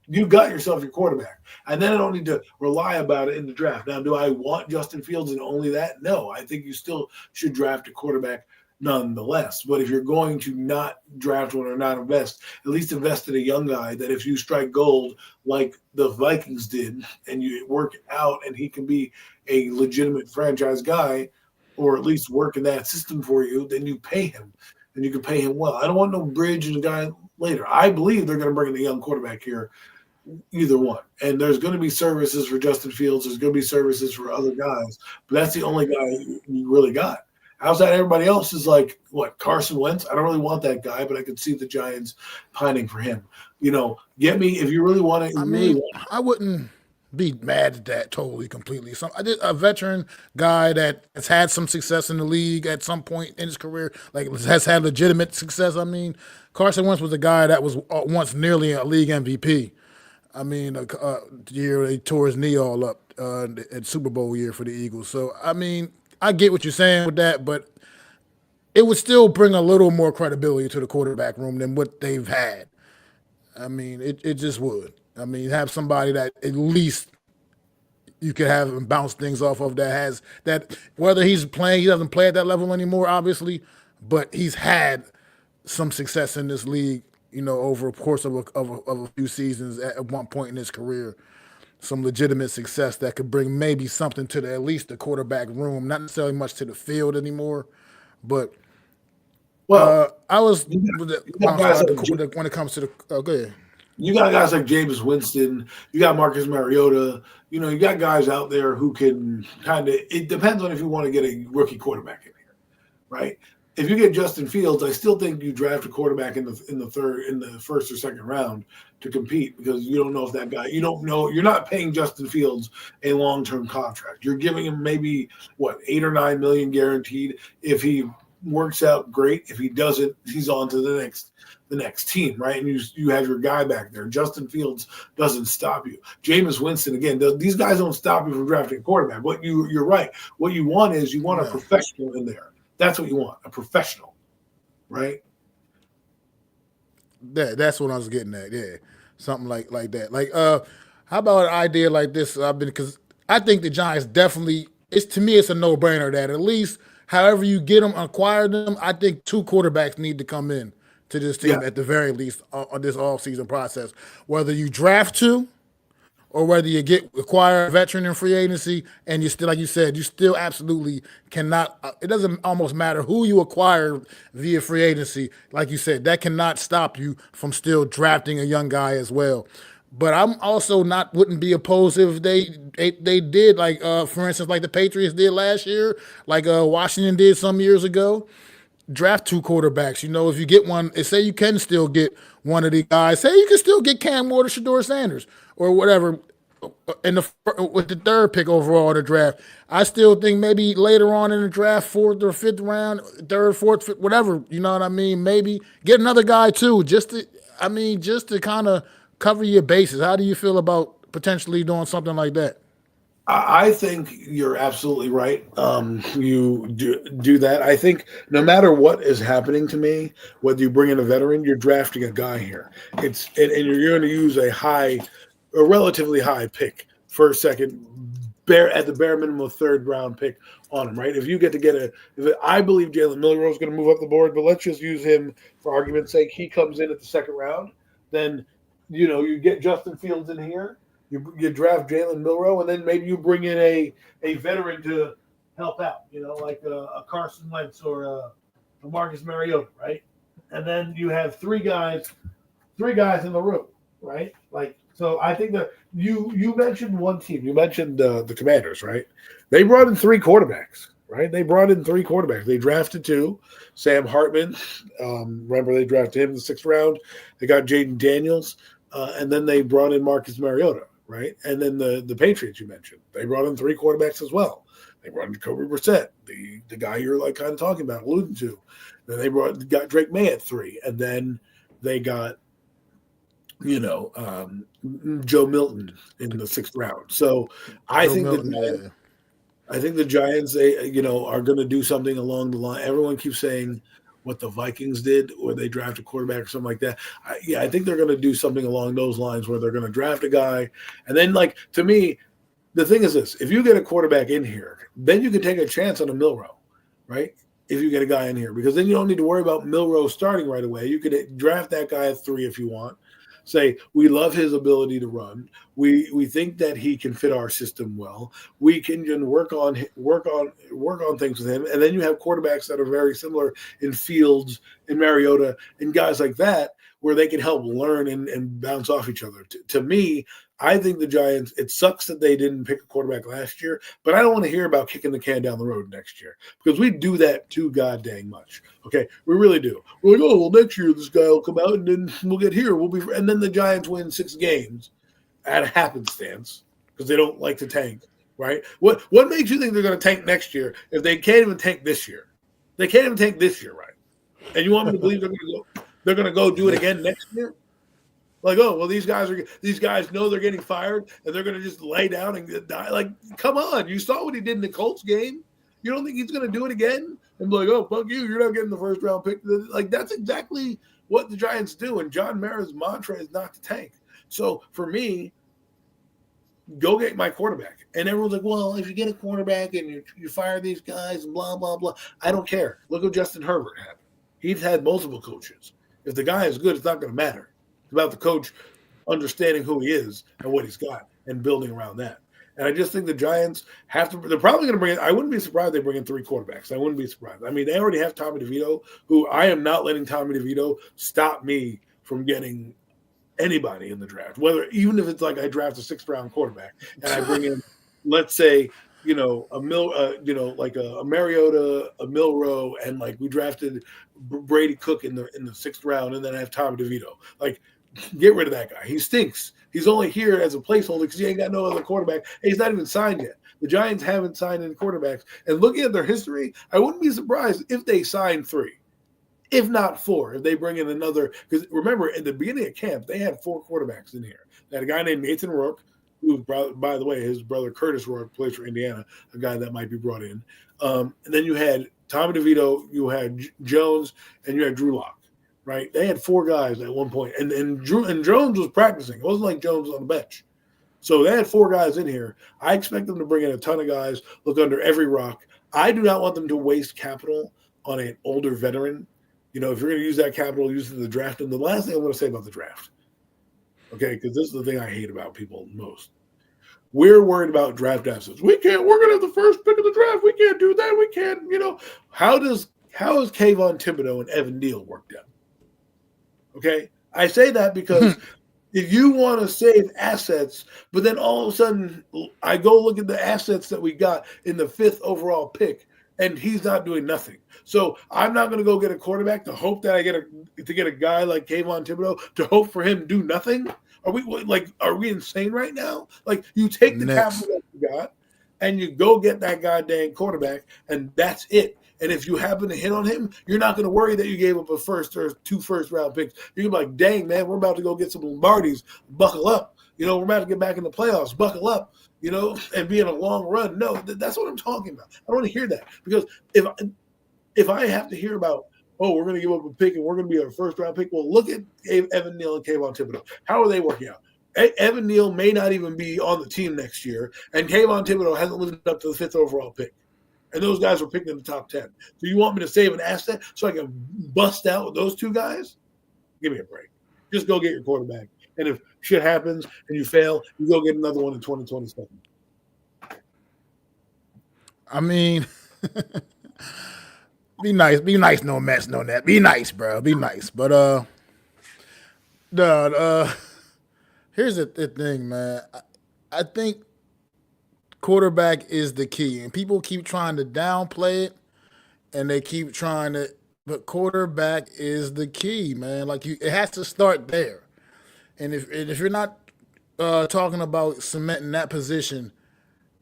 S2: You got yourself your quarterback. And then I don't need to rely about it in the draft. Now, do I want Justin Fields and only that? No, I think you still should draft a quarterback nonetheless. But if you're going to not draft one or not invest, at least invest in a young guy that if you strike gold like the Vikings did and you work out and he can be a legitimate franchise guy or at least work in that system for you, then you pay him and you can pay him well. I don't want no bridge and a guy later. I believe they're going to bring in a young quarterback here, either one. And there's going to be services for Justin Fields. There's going to be services for other guys. But that's the only guy you really got. Outside, everybody else is like, what, Carson Wentz? I don't really want that guy, but I could see the Giants pining for him. Get me, if you really want to.
S1: I wouldn't be mad at that totally, completely. So I did a veteran guy that has had some success in the league at some point in his career, like has had legitimate success. Carson Wentz was a guy that was once nearly a league MVP. The year they tore his knee all up at Super Bowl year for the Eagles. So, I get what you're saying with that, but it would still bring a little more credibility to the quarterback room than what they've had. It just would. Have somebody that at least you could have him bounce things off of that has that, whether he doesn't play at that level anymore, obviously, but he's had some success in this league, over the course of a few seasons at one point in his career. Some legitimate success that could bring maybe something to at least the quarterback room, not necessarily much to the field anymore, but I was when it comes to the go ahead.
S2: You got guys like Jameis Winston, you got Marcus Mariota, you got guys out there who can it depends on if you want to get a rookie quarterback in here, right? If you get Justin Fields, I still think you draft a quarterback in the first or second round to compete because you don't know if that guy, you're not paying Justin Fields a long-term contract. You're giving him maybe $8 or $9 million guaranteed. If he works out, great. If he doesn't, he's on to the next team, right? And you have your guy back there. Justin Fields doesn't stop you. Jameis Winston, again, these guys don't stop you from drafting a quarterback. You're right. What you want is you want a professional in there. That's what you want, a professional, right?
S1: That's what I was getting at. Yeah, something like that. How about an idea like this? Because I think the Giants definitely. To me, it's a no-brainer that at least, however you get them, acquire them. I think 2 quarterbacks need to come in to this team at the very least on this all-season process. Whether you draft 2. Or whether you acquire a veteran in free agency, and you still, like you said, you still absolutely cannot. It doesn't almost matter who you acquire via free agency. Like you said, that cannot stop you from still drafting a young guy as well. But I'm also wouldn't be opposed if they did, for instance, like the Patriots did last year, like Washington did some years ago. Draft 2 quarterbacks. If you get one, say you can still get one of the guys. Say you can still get Cam Ward or Shedeur Sanders or whatever with the 3rd pick overall in the draft. I still think maybe later on in the draft, 4th or 5th round, 3rd, 4th, 5th, whatever. You know what I mean? Maybe get another guy too, just to kind of cover your bases. How do you feel about potentially doing something like that?
S2: I think you're absolutely right. You do that. I think no matter what is happening to me, whether you bring in a veteran, you're drafting a guy here. And you're going to use a relatively high pick, first, second, at the bare minimum, a 3rd round pick on him. Right? If you get to I believe Jalen Milroe is going to move up the board, but let's just use him for argument's sake. He comes in at the 2nd round, then you get Justin Fields in here. You draft Jalen Milroe, and then maybe you bring in a veteran to help out, like a Carson Wentz or a Marcus Mariota, right? And then you have three guys in the room, right? So I think that you mentioned one team. You mentioned the Commanders, right? They brought in 3 quarterbacks, right? They brought in 3 quarterbacks. They drafted 2. Sam Hartman, remember they drafted him in the 6th round. They got Jaden Daniels, and then they brought in Marcus Mariota. Right, and then the Patriots you mentioned, they brought in 3 quarterbacks as well. They brought in Jacoby Brissett, the guy you're kind of talking about, alluding to. Then they got Drake May at 3, and then they got Joe Milton in the 6th round. So I think the Giants, they are going to do something along the line. Everyone keeps saying, what the Vikings did, where they draft a quarterback or something like that. I think they're going to do something along those lines where they're going to draft a guy. And then, like, to me, the thing is this: if you get a quarterback in here, then you can take a chance on a Milroe, right? If you get a guy in here, because then you don't need to worry about Milroe starting right away. You could draft that guy at 3 if you want. Say, we love his ability to run. We think that he can fit our system well. We can work on things with him, and then you have quarterbacks that are very similar in Fields, in Mariota, and guys like that, where they can help learn and bounce off each other. To me, I think the Giants, it sucks that they didn't pick a quarterback last year, but I don't want to hear about kicking the can down the road next year, because we do that too god dang much. Okay, we really do. We're like, oh, well, next year this guy will come out and then we'll get here. And then the Giants win 6 games at a happenstance because they don't like to tank, right? What makes you think they're going to tank next year if they can't even tank this year? They can't even tank this year, right? And you want me to believe they're going to go do it again next year? Like, oh, well, these guys know they're getting fired and they're going to just lay down and die. Like, come on. You saw what he did in the Colts game. You don't think he's going to do it again? And be like, oh, fuck you. You're not getting the first round pick. Like, that's exactly what the Giants do. And John Mara's mantra is not to tank. So for me, go get my quarterback. And everyone's like, well, if you get a quarterback and you fire these guys and blah, blah, blah. I don't care. Look what Justin Herbert had. He's had multiple coaches. If the guy is good, it's not going to matter. About the coach understanding who he is and what he's got and building around that. And I just think the Giants have to – they're probably going to bring in – I wouldn't be surprised they bring in 3 quarterbacks. I wouldn't be surprised. I mean, they already have Tommy DeVito, who I am not letting Tommy DeVito stop me from getting anybody in the draft, even if it's like I draft a 6th-round quarterback and I bring in, let's say, like a Mariota, a Milroe, and like we drafted Brady Cook in the 6th round, and then I have Tommy DeVito. Like, get rid of that guy. He stinks. He's only here as a placeholder because he ain't got no other quarterback. And he's not even signed yet. The Giants haven't signed any quarterbacks. And looking at their history, I wouldn't be surprised if they sign 3, if not 4, if they bring in another. Because remember, at the beginning of camp, they had 4 quarterbacks in here. They had a guy named Nathan Rourke, who, by the way, his brother Curtis Rourke plays for Indiana, a guy that might be brought in. And then you had Tommy DeVito, you had Jones, and you had Drew Lock. Right, they had 4 guys at one point, and Jones was practicing. It wasn't like Jones was on the bench, so they had 4 guys in here. I expect them to bring in a ton of guys, look under every rock. I do not want them to waste capital on an older veteran. If you're going to use that capital, use it in the draft. And the last thing I want to say about the draft, okay, because this is the thing I hate about people most. We're worried about draft assets. We're going to have the first pick of the draft. We can't do that. We can't. How is Kayvon Thibodeau and Evan Neal worked out? Okay, I say that because if you want to save assets, but then all of a sudden I go look at the assets that we got in the 5th overall pick, and he's not doing nothing. So I'm not going to go get a quarterback to hope that I get a guy like Kayvon Thibodeau to hope for him to do nothing. Are we insane right now? Like, you take the capital that you got and you go get that goddamn quarterback, and that's it. And if you happen to hit on him, you're not going to worry that you gave up a 1st or 2 first-round picks. You're going to be like, dang, man, we're about to go get some Lombardis. Buckle up. We're about to get back in the playoffs. Buckle up, and be in a long run. No, that's what I'm talking about. I don't want to hear that. Because if I have to hear about, oh, we're going to give up a pick and we're going to be a first-round pick, well, look at Evan Neal and Kayvon Thibodeau. How are they working out? Evan Neal may not even be on the team next year, and Kayvon Thibodeau hasn't lived up to the 5th overall pick. And those guys were picked in the top 10. So you want me to save an asset so I can bust out with those 2 guys? Give me a break. Just go get your quarterback. And if shit happens and you fail, you go get another one in 2027.
S1: I mean, be nice. Be nice, no mess, no net. Be nice, bro. Be nice. But here's the thing, man. I think quarterback is the key, and people keep trying to downplay it, and they keep trying to. But quarterback is the key, man. Like, it has to start there. And if you're not talking about cementing that position,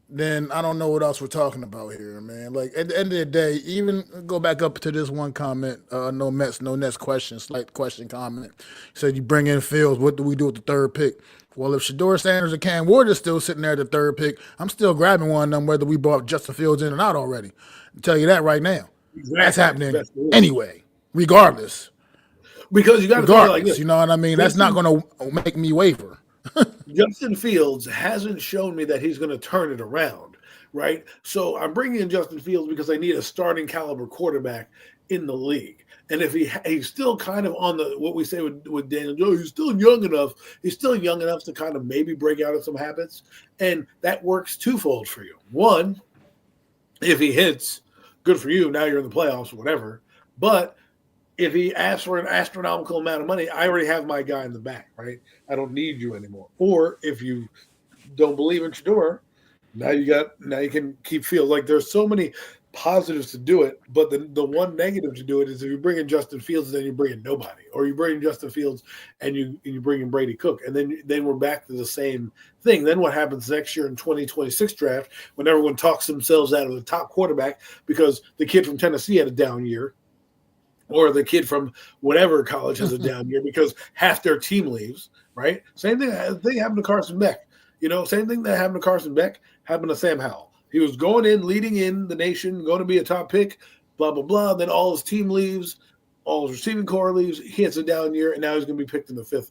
S1: then I don't know what else we're talking about here, man. Like, at the end of the day, even go back up to this one comment, no Mets, no Nets question, slight question comment. Said you bring in Fields, what do we do with the 3rd pick? Well, if Shador Sanders or Cam Ward is still sitting there at the 3rd pick, I'm still grabbing one of them whether we bought Justin Fields in or not already. I'll tell you that right now.
S2: Exactly.
S1: That's happening anyway. regardless.
S2: Because you got to think like
S1: Regardless,
S2: this.
S1: you know what I mean? That's not going to make me waver.
S2: Justin Fields hasn't shown me that he's going to turn it around, right? So I'm bringing in Justin Fields because I need a starting caliber quarterback in the league. And if he's still kind of on the what we say with Daniel Jones, he's still young enough. He's still young enough to kind of maybe break out of some habits, and that works twofold for you. One, if he hits, good for you. Now you're in the playoffs or whatever. But if he asks for an astronomical amount of money, I already have my guy in the back, right? I don't need you anymore. Or if you don't believe in Shador, now you can keep Fields. Like there's so many positives to do it, but the one negative to do it is if you bring in Justin Fields, then you bring in nobody, or you bring in Justin Fields and you bring in Brady Cook, and then we're back to the same thing. Then what happens next year in 2026 draft when everyone talks themselves out of the top quarterback because the kid from Tennessee had a down year, or the kid from whatever college has a down year because half their team leaves, right? Same thing happened to Carson Beck. Same thing that happened to Carson Beck happened to Sam Howell. He was going in, leading in the nation, going to be a top pick, blah, blah, blah. Then all his team leaves, all his receiving core leaves. He hits a down year, and now he's going to be picked in the 5th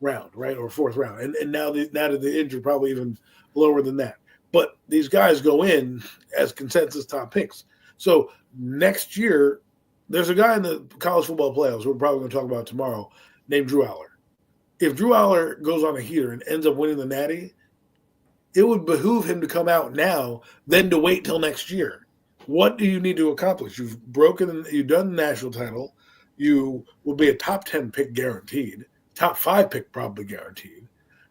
S2: round, right, or 4th round. And now that the injury probably even lower than that. But these guys go in as consensus top picks. So next year, there's a guy in the college football playoffs we're probably going to talk about tomorrow named Drew Aller. If Drew Aller goes on a heater and ends up winning the Natty, it would behoove him to come out now than to wait till next year. What do you need to accomplish? You've done the national title. You will be a top 10 pick guaranteed, top 5 pick probably guaranteed,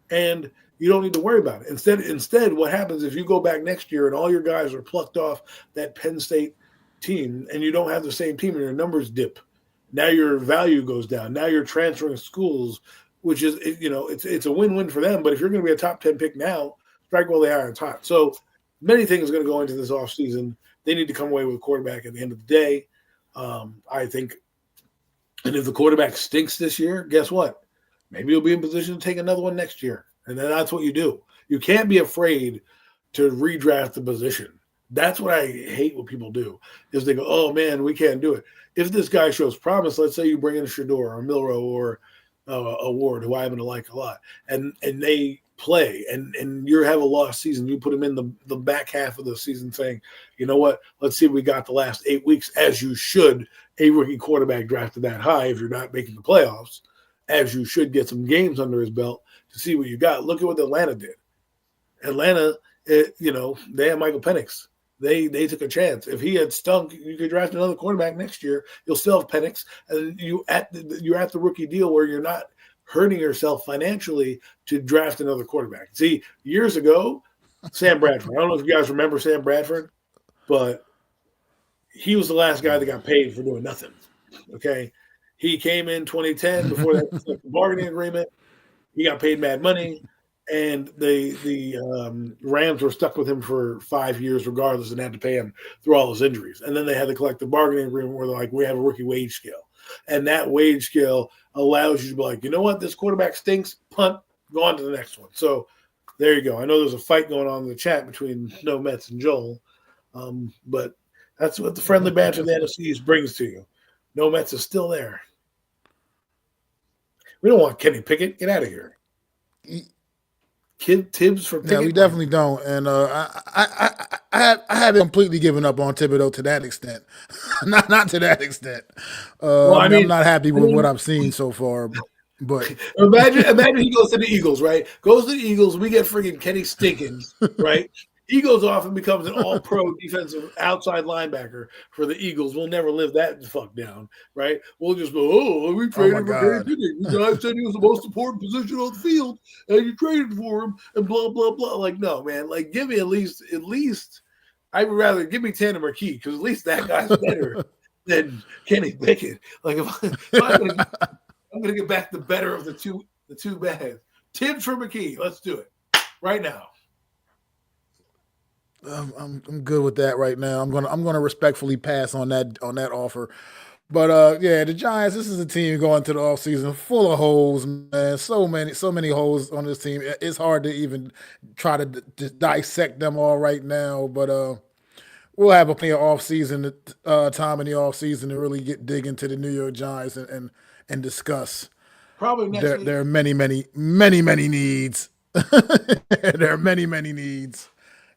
S2: and you don't need to worry about it. Instead, what happens if you go back next year and all your guys are plucked off that Penn State team and you don't have the same team and your numbers dip? Now your value goes down. Now you're transferring schools, which is, it's a win-win for them. But if you're going to be a top 10 pick now, strike while the iron's hot. So many things are going to go into this offseason. They need to come away with a quarterback at the end of the day. I think, and if the quarterback stinks this year, guess what? Maybe you'll be in position to take another one next year. And then that's what you do. You can't be afraid to redraft the position. That's what I hate what people do, is they go, oh, man, we can't do it. If this guy shows promise, let's say you bring in a Shador or Milrow or a Ward, who I happen to like a lot, and they play and you have a lost season, you put them in the back half of the season saying, you know what, let's see if we got the last 8 weeks, as you should, a rookie quarterback drafted that high if you're not making the playoffs, as you should get some games under his belt to see what you got. Look at what Atlanta did. Atlanta, they had Michael Penix. They took a chance. If he had stunk, you could draft another quarterback next year. You'll still have Penix, and you're at the rookie deal where you're not hurting yourself financially to draft another quarterback. See, years ago, Sam Bradford. I don't know if you guys remember Sam Bradford, but he was the last guy that got paid for doing nothing. Okay, he came in 2010 before that bargaining agreement. He got paid mad money. And the Rams were stuck with him for 5 years regardless and had to pay him through all his injuries. And then they had the collective bargaining agreement where they're like, we have a rookie wage scale. And that wage scale allows you to be like, you know what, this quarterback stinks, punt, go on to the next one. So there you go. I know there's a fight going on in the chat between No Mets and Joel, but that's what the friendly banter of the NFC East brings to you. No Mets is still there. We don't want Kenny Pickett. Get out of here. Kid Tibbs for Pickett.
S1: Yeah, we definitely don't. And I had completely given up on Thibodeau to that extent. not to that extent. I'm not happy with what I've seen so far. But
S2: imagine he goes to the Eagles, right? Goes to the Eagles, we get freaking Kenny Stinkins, right? He goes off and becomes an all-pro defensive outside linebacker for the Eagles. We'll never live that fuck down, right? We'll just go, we traded for Kenny Pickett. You guys said he was the most important position on the field, and you traded for him, and blah, blah, blah. Like, no, man. Like, give me at least, I would rather give me Tanner McKee, because at least that guy's better than Kenny Pickett. Like, if I'm going to get back the better of the two bad. Tibbs for McKee. Let's do it right now.
S1: I'm good with that right now. I'm gonna respectfully pass on that offer. But the Giants, this is a team going to the offseason full of holes, man. So many holes on this team. It's hard to even try to dissect them all right now. But we'll have plenty of off season time in the off season to really dig into the New York Giants and discuss
S2: Probably next week.
S1: there are many needs. There are many needs.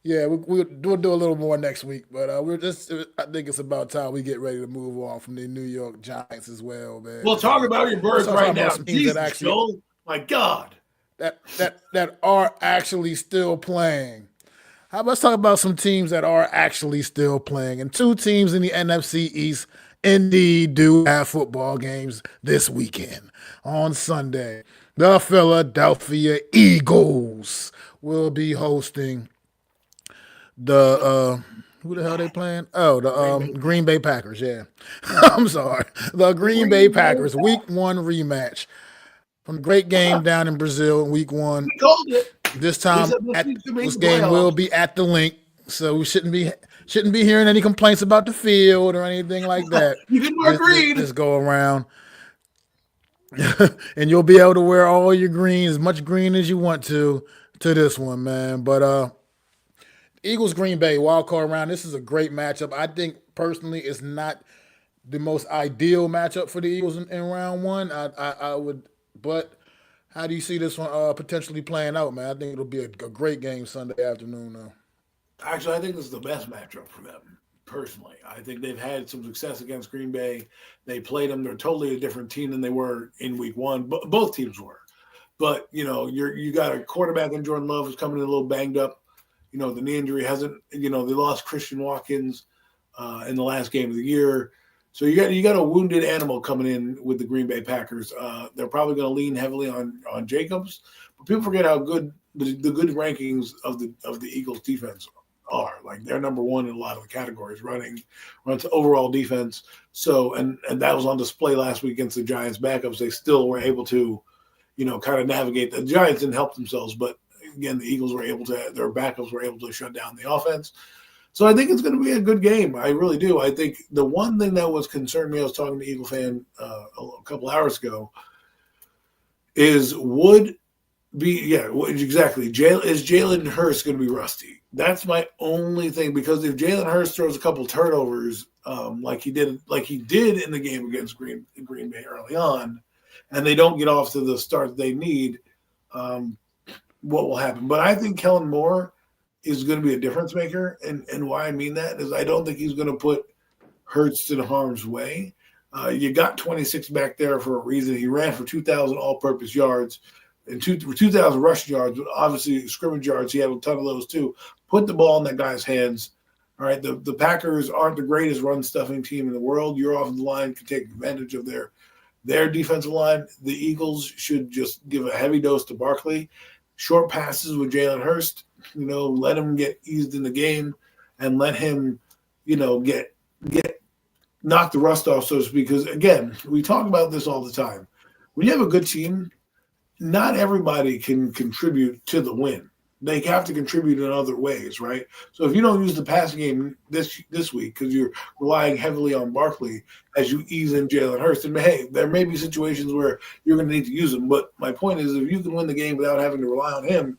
S1: Yeah, we'll do a little more next week, but we're just. I think it's about time we get ready to move on from the New York Giants as well, man.
S2: We'll talk about your
S1: Let's
S2: birds
S1: talk
S2: right
S1: about
S2: now.
S1: some teams that
S2: Jesus,
S1: actually
S2: Joel. My God.
S1: that are actually still playing. Let's talk about some teams that are actually still playing, and two teams in the NFC East indeed do have football games this weekend on Sunday. The Philadelphia Eagles will be hosting the who the hell they playing? Oh, the Green Bay Packers. Yeah, I'm sorry, the Green Bay Packers Week 1 rematch from the great game down in Brazil in Week 1.
S2: We called it.
S1: This
S2: We
S1: time,
S2: said this week could make
S1: this
S2: the
S1: game will
S2: playoffs.
S1: be at the link, so we shouldn't be hearing any complaints about the field or anything like that.
S2: You can mark green.
S1: This go around, and you'll be able to wear all your green, as much green as you want to this one, man. But Eagles Green Bay wild card round. This is a great matchup. I think personally, it's not the most ideal matchup for the Eagles in round one. I would, but how do you see this one potentially playing out, man? I think it'll be a great game Sunday afternoon, though.
S2: Actually, I think this is the best matchup for them. Personally, I think they've had some success against Green Bay. They played them. They're totally a different team than they were in Week 1. But both teams were. But you got a quarterback in Jordan Love who's coming in a little banged up. The knee injury hasn't. They lost Christian Watkins in the last game of the year. So you got a wounded animal coming in with the Green Bay Packers. They're probably going to lean heavily on Jacobs, but people forget how good the good rankings of the Eagles defense are. Like they're number one in a lot of the categories, runs overall defense. So and that was on display last week against the Giants backups. They still were able to, kind of navigate. The Giants didn't help themselves, but again, the Eagles were able to. Their backups were able to shut down the offense. So I think it's going to be a good game. I really do. I think the one thing that was concerning me, I was talking to Eagle fan a couple hours ago, is exactly. Is Jalen Hurts going to be rusty? That's my only thing, because if Jalen Hurts throws a couple turnovers, like he did in the game against Green Bay early on, and they don't get off to the start they need, what will happen? But I think Kellen Moore is going to be a difference maker. And why I mean that is I don't think he's going to put Hurts in harm's way. You got 26 back there for a reason. He ran for 2,000 all-purpose yards and 2,000 rushing yards, but obviously scrimmage yards. He had a ton of those too. Put the ball in that guy's hands. All right, the Packers aren't the greatest run-stuffing team in the world. Your offensive line can take advantage of their defensive line. The Eagles should just give a heavy dose to Barkley. Short passes with Jalen Hurts. Let him get eased in the game and let him, get knock the rust off, so to speak. Because, again, we talk about this all the time. When you have a good team, not everybody can contribute to the win. They have to contribute in other ways, right? So if you don't use the passing game this week because you're relying heavily on Barkley as you ease in Jalen Hurts, then, hey, there may be situations where you're going to need to use him. But my point is, if you can win the game without having to rely on him,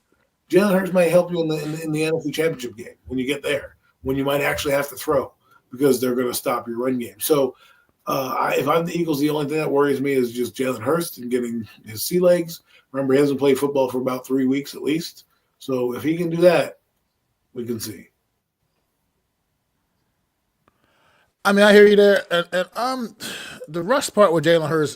S2: Jalen Hurts might help you in the NFC Championship game when you get there, when you might actually have to throw because they're going to stop your run game. So if I'm the Eagles, the only thing that worries me is just Jalen Hurts and getting his sea legs. Remember, he hasn't played football for about 3 weeks at least. So if he can do that, we can see.
S1: I mean, I hear you there, and the rush part with Jalen Hurts.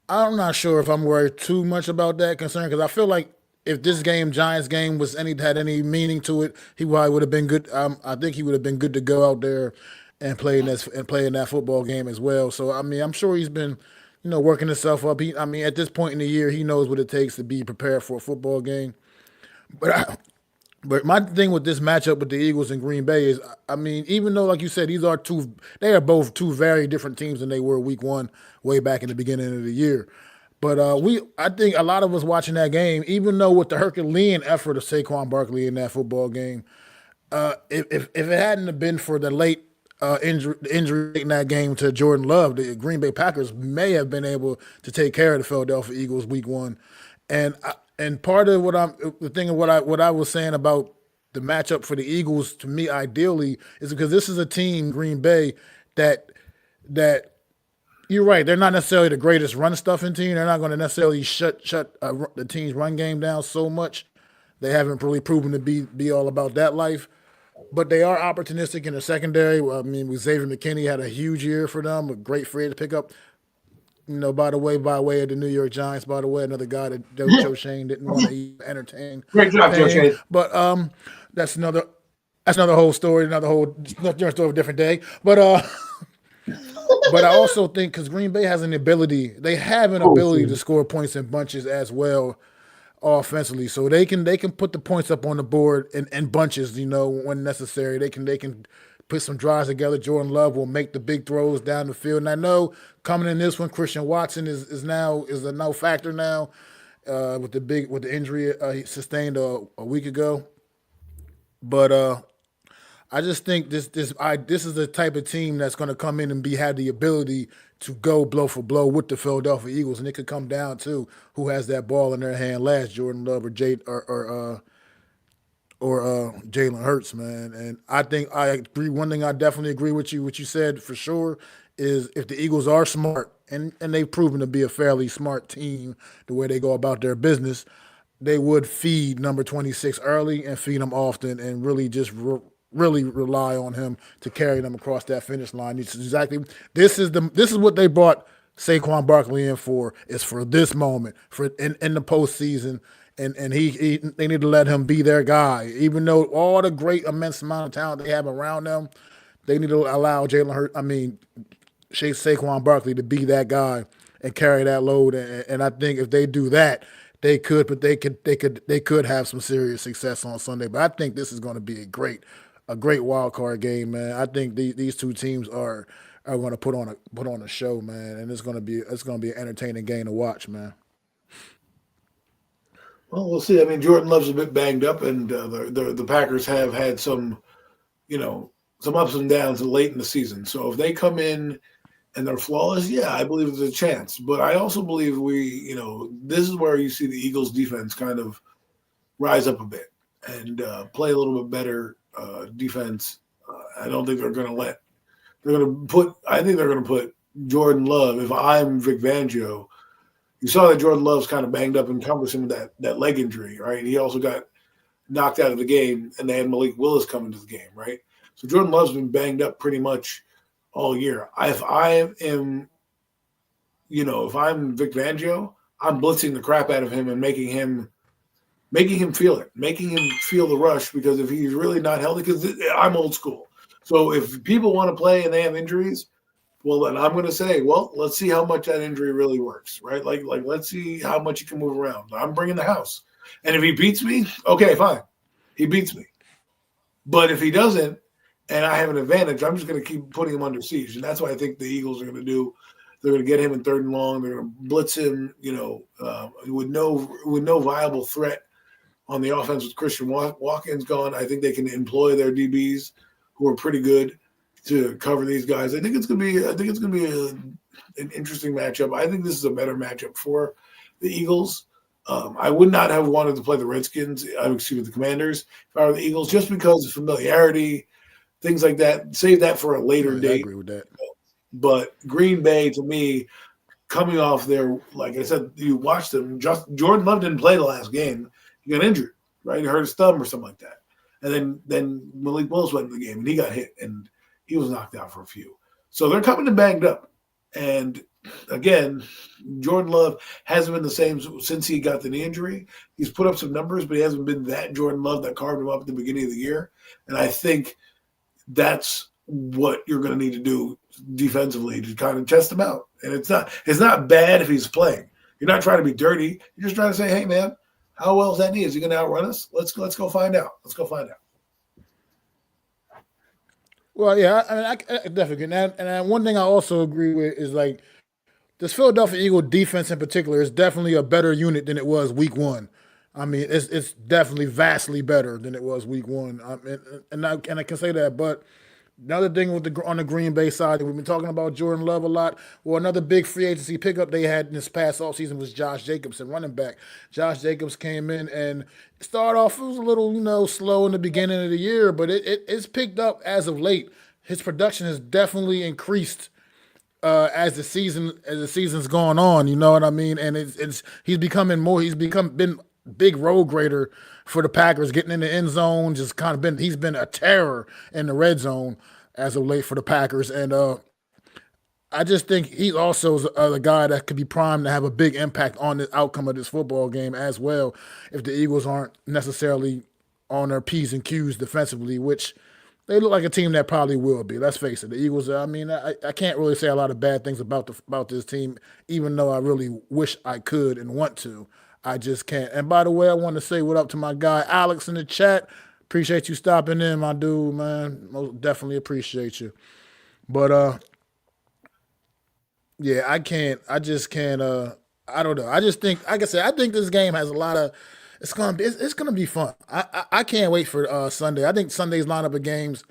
S1: I'm not sure if I'm worried too much about that concern, because I feel like if this Giants game, had any meaning to it, he probably would have been good. I think he would have been good to go out there and play in that football game as well. So I mean, I'm sure he's been, working himself up. At this point in the year, he knows what it takes to be prepared for a football game. But my thing with this matchup with the Eagles and Green Bay is, even though, like you said, they are both two very different teams than they were Week 1, way back in the beginning of the year. But I think a lot of us watching that game, even though with the Herculean effort of Saquon Barkley in that football game, if it hadn't have been for the late injury in that game to Jordan Love, the Green Bay Packers may have been able to take care of the Philadelphia Eagles Week 1. And part of what I was saying about the matchup for the Eagles to me ideally is because this is a team, Green Bay, that that you're right. They're not necessarily the greatest run stuffing team. They're not going to necessarily shut the team's run game down so much. They haven't really proven to be all about that life. But they are opportunistic in the secondary. Well, I mean, with Xavier McKinney had a huge year for them, a great free to pick up. By way of the New York Giants, by the way, another guy that Joe Shane didn't want to entertain
S3: Great job, Joe
S1: paying.
S3: Shane.
S1: But that's another whole story, another whole different story of a different day. But I also think because Green Bay has an ability, they have an ability to score points in bunches as well offensively. So they can put the points up on the board in bunches, when necessary. They can put some drives together. Jordan Love will make the big throws down the field. And I know coming in this one, Christian Watson is a no factor now with the injury he sustained a week ago. But I just think this is the type of team that's going to come in and have the ability to go blow for blow with the Philadelphia Eagles, and it could come down to who has that ball in their hand last, Jordan Love or Jalen Hurts, man. And I think I agree. One thing I definitely agree with you. What you said for sure is if the Eagles are smart, and they've proven to be a fairly smart team the way they go about their business, they would feed number 26 early and feed him often, and really just really rely on him to carry them across that finish line. This is what they brought Saquon Barkley in for. Is for this moment, for in the postseason, and they need to let him be their guy. Even though all the great immense amount of talent they have around them, they need to allow Saquon Barkley to be that guy and carry that load. And I think if they do that, they could have some serious success on Sunday. But I think this is going to be a great wild card game, man. I think these two teams are going to put on a show, man, and it's going to be an entertaining game to watch, man.
S2: Well, we'll see. I mean, Jordan Love's a bit banged up, and the Packers have had some ups and downs late in the season. So if they come in and they're flawless, yeah, I believe there's a chance. But I also believe this is where you see the Eagles defense kind of rise up a bit and play a little bit better defense. I don't think they're going to put Jordan Love. If I'm Vic Fangio, you saw that Jordan Love's kind of banged up and cumbersome with that leg injury, right? He also got knocked out of the game, and they had Malik Willis come into the game, right? So Jordan Love's been banged up pretty much all year. If I'm Vic Fangio, I'm blitzing the crap out of him and making him feel it, making him feel the rush, because if he's really not healthy, because I'm old school. So if people want to play and they have injuries, well, then I'm going to say, well, let's see how much that injury really works, right? Like let's see how much he can move around. I'm bringing the house. And if he beats me, okay, fine. He beats me. But if he doesn't, and I have an advantage, I'm just going to keep putting him under siege. And that's what I think the Eagles are going to do. They're going to get him in 3rd and long. They're going to blitz him, with no viable threat on the offense with Christian Watkins gone. I think they can employ their DBs, who are pretty good, to cover these guys. I think it's going to be an interesting matchup. I think this is a better matchup for the Eagles. I would not have wanted to play the the Commanders if I were the Eagles, just because of familiarity, things like that. Save that for a later date. I
S1: agree with that.
S2: But Green Bay, to me, coming off their, like I said, you watched them. Jordan Love didn't play the last game. He got injured, right? He hurt his thumb or something like that. And then Malik Willis went in the game, and he got hit, and he was knocked out for a few. So they're coming in banged up. And again, Jordan Love hasn't been the same since he got the knee injury. He's put up some numbers, but he hasn't been that Jordan Love that carved him up at the beginning of the year. And I think that's what you're going to need to do defensively to kind of test him out. And it's not bad if he's playing. You're not trying to be dirty. You're just trying to say, hey, man, how well is that knee? Is he going to outrun us? Let's go find out. Let's go find out.
S1: Well, yeah, I mean, I definitely agree. And one thing I also agree with is like this Philadelphia Eagle defense in particular is definitely a better unit than it was week 1. I mean, it's definitely vastly better than it was week 1. And I can say that, but Another thing with on the Green Bay side, we've been talking about Jordan Love a lot. Well, another big free agency pickup they had in this past offseason was Josh Jacobs, and running back. Josh Jacobs came in and started off, it was a little, slow in the beginning of the year, but it's picked up as of late. His production has definitely increased as the season's gone on. You know what I mean? And it's he's becoming more. He's become been big road grader for the Packers, getting in the end zone. Just kind of been he's been a terror in the red zone as of late for the Packers. And I just think he's also the guy that could be primed to have a big impact on the outcome of this football game as well. If the Eagles aren't necessarily on their P's and Q's defensively, which they look like a team that probably will be. Let's face it. The Eagles. I mean, I can't really say a lot of bad things about this team, even though I really wish I could and want to. I just can't. And by the way, I want to say what up to my guy Alex in the chat. Appreciate you stopping in, my dude, man. Most definitely appreciate you. But yeah, I can't. I just can't. I don't know. I just think, like I said, I think this game has a lot of. It's gonna be fun. I can't wait for Sunday. I think Sunday's lineup of games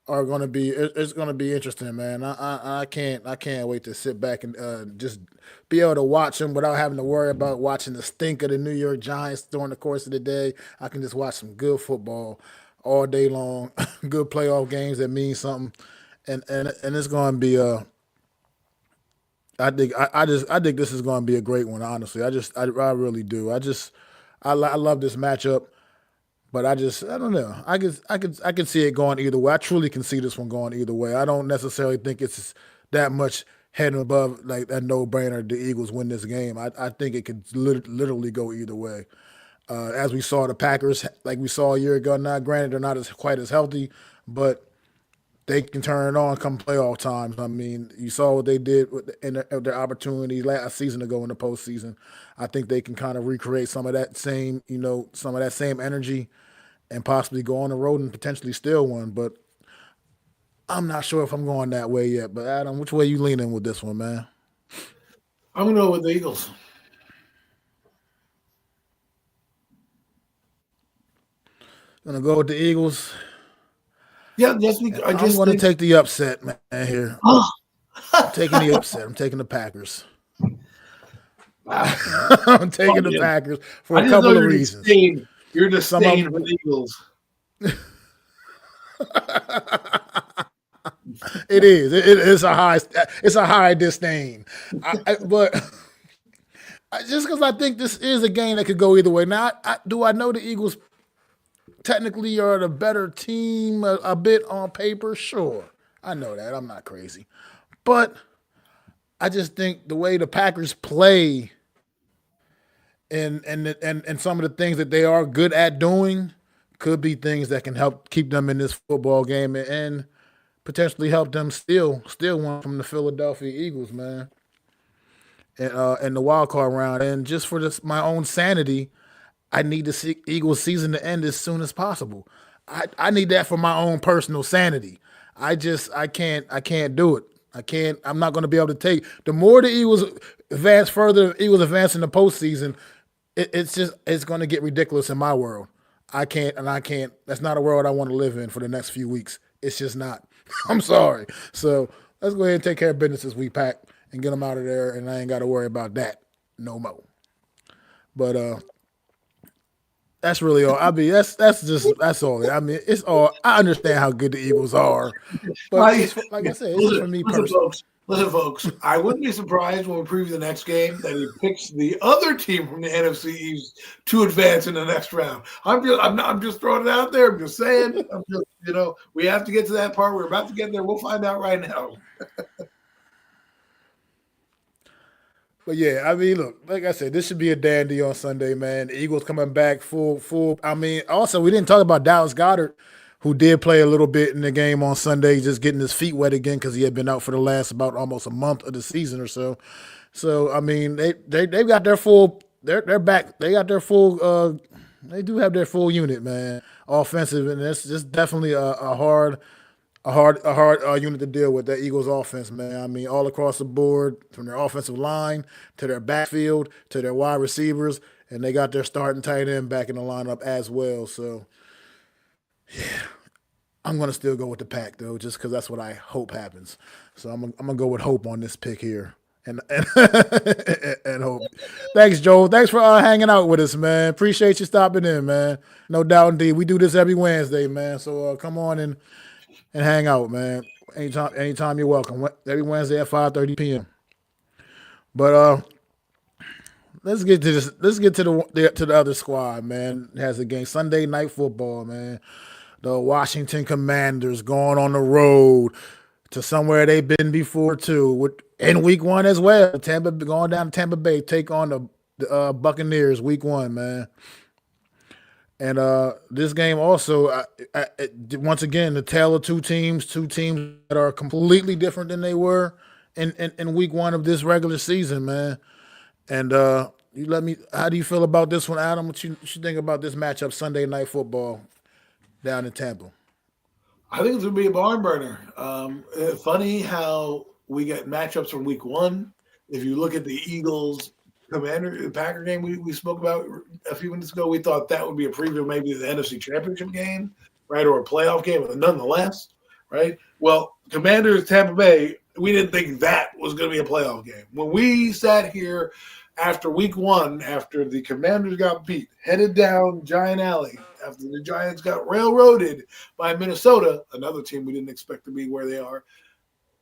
S1: are gonna be it's gonna be interesting, man. I can't wait to sit back and just be able to watch them without having to worry about watching the stink of the New York Giants during the course of the day. I can just watch some good football all day long, good playoff games that mean something, and it's gonna be I think this is going to be a great one. Honestly, I really do. I love this matchup, but I don't know. I can see it going either way. I truly can see this one going either way. I don't necessarily think it's that much head and above like that no brainer. The Eagles win this game. I think it could literally go either way. As we saw the Packers, like we saw a year ago. Now, granted, they're not as quite as healthy, but they can turn it on come playoff times. I mean, you saw what they did in their opportunity last season ago in the postseason. I think they can kind of recreate some of that same, some of that same energy and possibly go on the road and potentially steal one. But I'm not sure if I'm going that way yet. But Adam, which way you leaning with this one, man?
S2: I'm going to go with the Eagles.
S1: Gonna go with the Eagles.
S2: Yeah,
S1: I'm going to take the upset, man. Here, I'm taking the upset. I'm taking the Packers. I'm taking the Packers for a couple of reasons.
S2: You're disdain for the Eagles.
S1: It is. It's a high. It's a high disdain. But just because I think this is a game that could go either way. Now, do I know the Eagles technically are the better team a bit on paper? Sure. I know that. I'm not crazy. But I just think the way the Packers play and some of the things that they are good at doing could be things that can help keep them in this football game and potentially help them steal one from the Philadelphia Eagles, man. And the wild card round. And just for my own sanity, I need the Eagles season to end as soon as possible. I need that for my own personal sanity. I can't do it. I'm not going to be able to take the more the Eagles advance further. Eagles advance in the postseason. It's going to get ridiculous in my world. I can't. That's not a world I want to live in for the next few weeks. It's just not. I'm sorry. So let's go ahead and take care of business this week, Pack, and get them out of there. And I ain't got to worry about that no more. But that's really all. I mean, that's all. I mean, it's all. I understand how good the Eagles are, but like I said, it's for me personally.
S2: Listen, folks. I wouldn't be surprised when we preview the next game that he picks the other team from the NFC East to advance in the next round. I'm just throwing it out there. I'm just saying. We have to get to that part. We're about to get there. We'll find out right now.
S1: But yeah, I mean, look, like I said, this should be a dandy on Sunday, man. The Eagles coming back full. I mean, also, we didn't talk about Dallas Goedert, who did play a little bit in the game on Sunday, just getting his feet wet again because he had been out for the last about almost a month of the season or so. So, I mean, they've got their full – they're back. They got their full they do have their full unit, man, offensive, and it's just definitely a hard unit to deal with, that Eagles offense, man. I mean, all across the board, from their offensive line to their backfield to their wide receivers, and they got their starting tight end back in the lineup as well. So, yeah, I'm gonna still go with the Pack though, just because that's what I hope happens. So I'm gonna go with hope on this pick here, and and hope. Thanks, Joel. Thanks for hanging out with us, man. Appreciate you stopping in, man. No doubt, indeed. We do this every Wednesday, man. So come on and hang out, man. Anytime you're welcome. Every Wednesday at 5:30 p.m. But let's get to this. Let's get to the other squad, man. It has a game Sunday night football, man. The Washington Commanders going on the road to somewhere they've been before too. In week one as well. Tampa going down to Tampa Bay, take on the Buccaneers week one, man. And this game also, once again, the tale of two teams that are completely different than they were in week one of this regular season, man. And how do you feel about this one, Adam? What you think about this matchup Sunday night football down in Tampa?
S2: I think it's going to be a barn burner. Funny how we get matchups from week one. If you look at the Eagles Packer game we spoke about a few minutes ago, we thought that would be a preview maybe of the NFC Championship game, right, or a playoff game, but nonetheless, right? Well, Commanders Tampa Bay, we didn't think that was going to be a playoff game. When we sat here after week one, after the Commanders got beat, headed down Giant Alley, after the Giants got railroaded by Minnesota, another team we didn't expect to be where they are,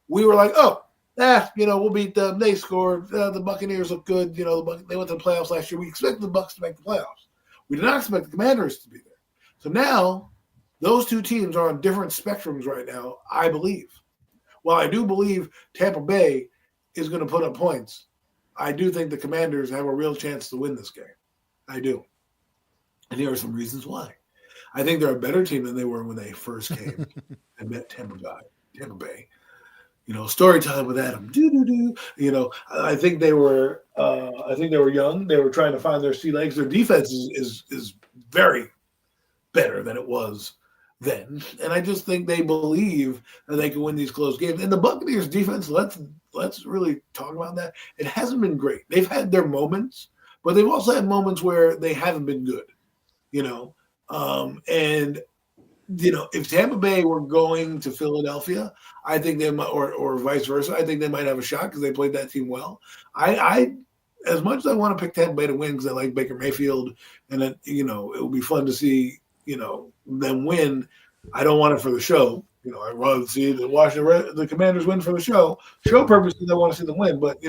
S2: we were like, we'll beat them. They scored. The Buccaneers look good. They went to the playoffs last year. We expected the Bucs to make the playoffs. We did not expect the Commanders to be there. So now those two teams are on different spectrums right now, I believe. While I do believe Tampa Bay is going to put up points, I do think the Commanders have a real chance to win this game. I do. And here are some reasons why. I think they're a better team than they were when they first came and met Tampa Bay. Story time with Adam. I think they were young. They were trying to find their sea legs. Their defense is very better than it was then, and I just think they believe that they can win these close games. And the Buccaneers defense, let's really talk about that. It hasn't been great. They've had their moments, but they've also had moments where they haven't been good. If Tampa Bay were going to Philadelphia, I think they might, or vice versa, I think they might have a shot because they played that team well. I as much as I want to pick Tampa Bay to win because I like Baker Mayfield, and it will be fun to see them win. I don't want it for the show. I'd rather see the Commanders win for the show. Show purposes, I want to see them win, but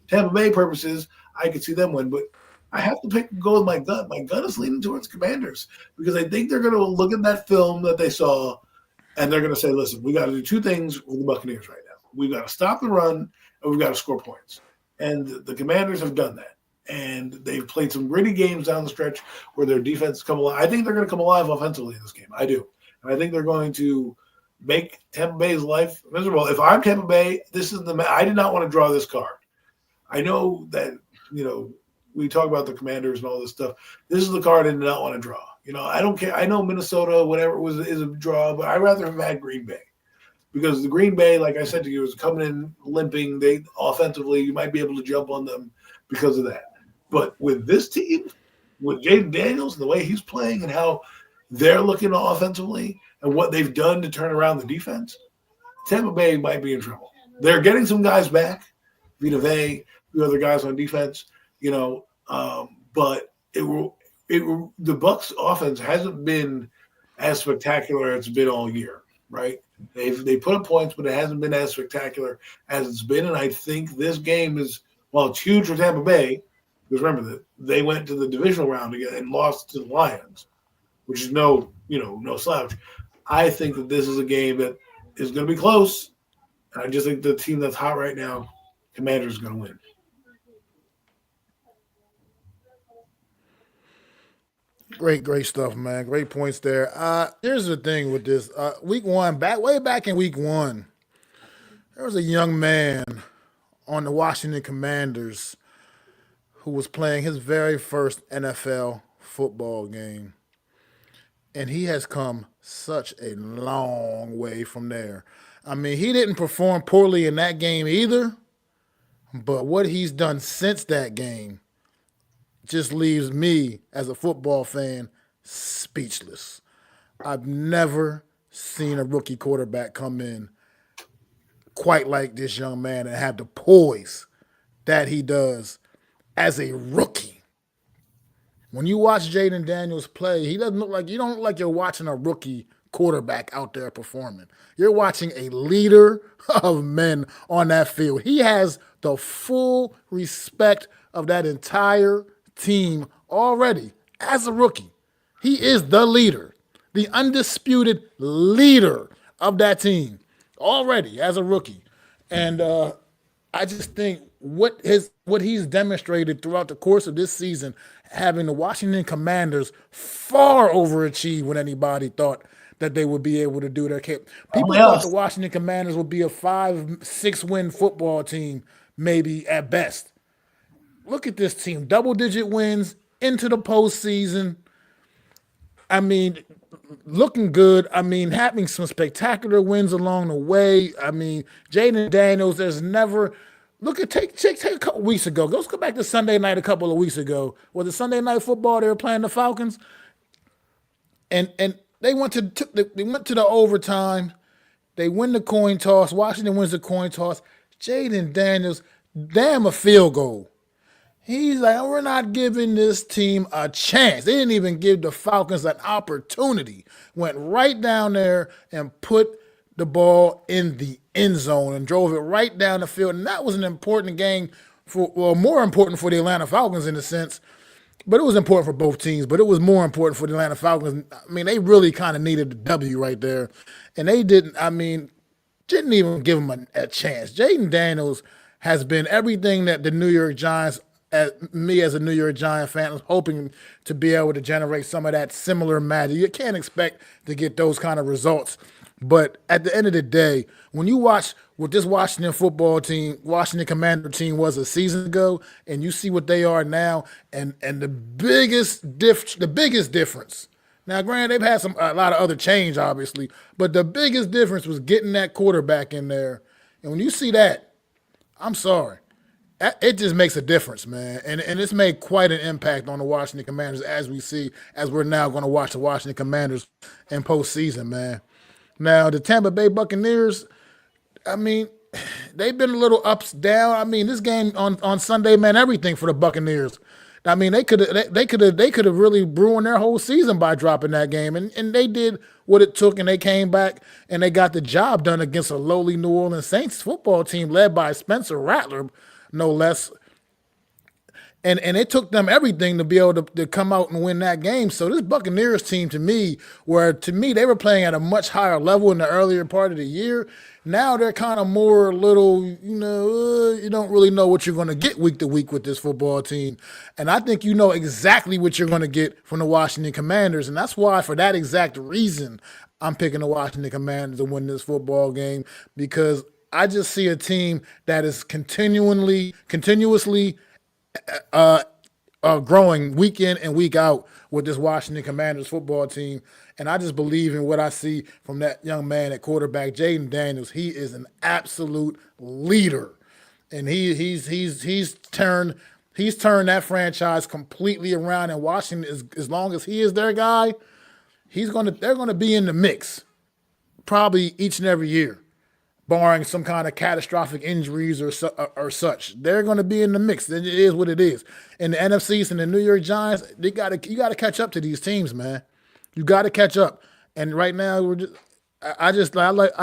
S2: Tampa Bay purposes, I could see them win, but. I have to go with my gut. My gut is leaning towards Commanders because I think they're going to look at that film that they saw and they're going to say, listen, we got to do two things with the Buccaneers right now. We've got to stop the run and we've got to score points. And the Commanders have done that. And they've played some gritty games down the stretch where their defense come alive. I think they're going to come alive offensively in this game. I do. And I think they're going to make Tampa Bay's life miserable. If I'm Tampa Bay, I did not want to draw this card. I know that, we talk about the Commanders and all this stuff. This is the card I did not want to draw. I don't care. I know Minnesota, whatever it was, is a draw, but I'd rather have had Green Bay because the Green Bay, like I said to you, is coming in limping. They offensively, you might be able to jump on them because of that. But with this team, with Jaden Daniels and the way he's playing and how they're looking offensively and what they've done to turn around the defense, Tampa Bay might be in trouble. They're getting some guys back, Vita Vea, the other guys on defense. But the Bucs offense hasn't been as spectacular as it's been all year, right? They put up points, but it hasn't been as spectacular as it's been. And I think this game it's huge for Tampa Bay, because remember that they went to the divisional round again and lost to the Lions, which is no slouch. I think that this is a game that is going to be close. And I just think the team that's hot right now, Commanders, is going to win.
S1: Great stuff, man. Great points there. Here's the thing with this. Week one, way back in week one, there was a young man on the Washington Commanders who was playing his very first NFL football game. And he has come such a long way from there. I mean, he didn't perform poorly in that game either, but what he's done since that game just leaves me as a football fan speechless. I've never seen a rookie quarterback come in quite like this young man and have the poise that he does as a rookie. When you watch Jaden Daniels play, he doesn't look like you don't look like you're watching a rookie quarterback out there performing. You're watching a leader of men on that field. He has the full respect of that entire team already as a rookie. He is the leader, the undisputed leader of that team already as a rookie. And I just think what he's demonstrated throughout the course of this season, having the Washington Commanders far overachieve when anybody thought that they would be able to do their cap. People thought the Washington Commanders would be a 5-6 win football team, maybe at best. Look at this team, double-digit wins into the postseason. I mean, looking good. I mean, having some spectacular wins along the way. I mean, Jaden Daniels, there's never look at take a couple weeks ago. Let's go back to Sunday night a couple of weeks ago. Was it Sunday Night Football? They were playing the Falcons, and they went to the overtime. They win the coin toss. Washington wins the coin toss. Jaden Daniels, damn a field goal. He's like, we're not giving this team a chance. They didn't even give the Falcons an opportunity. Went right down there and put the ball in the end zone and drove it right down the field. And that was an important game more important for the Atlanta Falcons in a sense, but it was important for both teams. But it was more important for the Atlanta Falcons. I mean, they really kind of needed the W right there. And they didn't even give them a chance. Jaden Daniels has been everything that the New York Giants, me as a New York Giant fan, was hoping to be able to generate some of that similar magic. You can't expect to get those kind of results. But at the end of the day, when you watch what this Washington football team, Washington Commander team was a season ago, and you see what they are now, and the biggest difference. Now, granted, they've had a lot of other change, obviously, but the biggest difference was getting that quarterback in there. And when you see that, I'm sorry. It just makes a difference, man. And it's made quite an impact on the Washington Commanders as we're now going to watch the Washington Commanders in postseason, man. Now, the Tampa Bay Buccaneers, I mean, they've been a little ups, down. I mean, this game on Sunday meant everything for the Buccaneers. I mean, they could have really ruined their whole season by dropping that game, and they did what it took, and they came back and they got the job done against a lowly New Orleans Saints football team led by Spencer Rattler, no less. And it took them everything to be able to come out and win that game. So this Buccaneers team, to me, they were playing at a much higher level in the earlier part of the year. Now they're kind of more you don't really know what you're going to get week to week with this football team. And I think you know exactly what you're going to get from the Washington Commanders. And that's why, for that exact reason, I'm picking the Washington Commanders to win this football game, because I just see a team that is continuously growing week in and week out with this Washington Commanders football team. And I just believe in what I see from that young man at quarterback, Jaden Daniels. He is an absolute leader. And he's turned that franchise completely around. And Washington, as long as he is their guy, they're gonna be in the mix probably each and every year, barring some kind of catastrophic injuries or such. They're going to be in the mix. It is what it is. And the NFC East and the New York Giants, you got to catch up to these teams, man. You got to catch up. And right now, I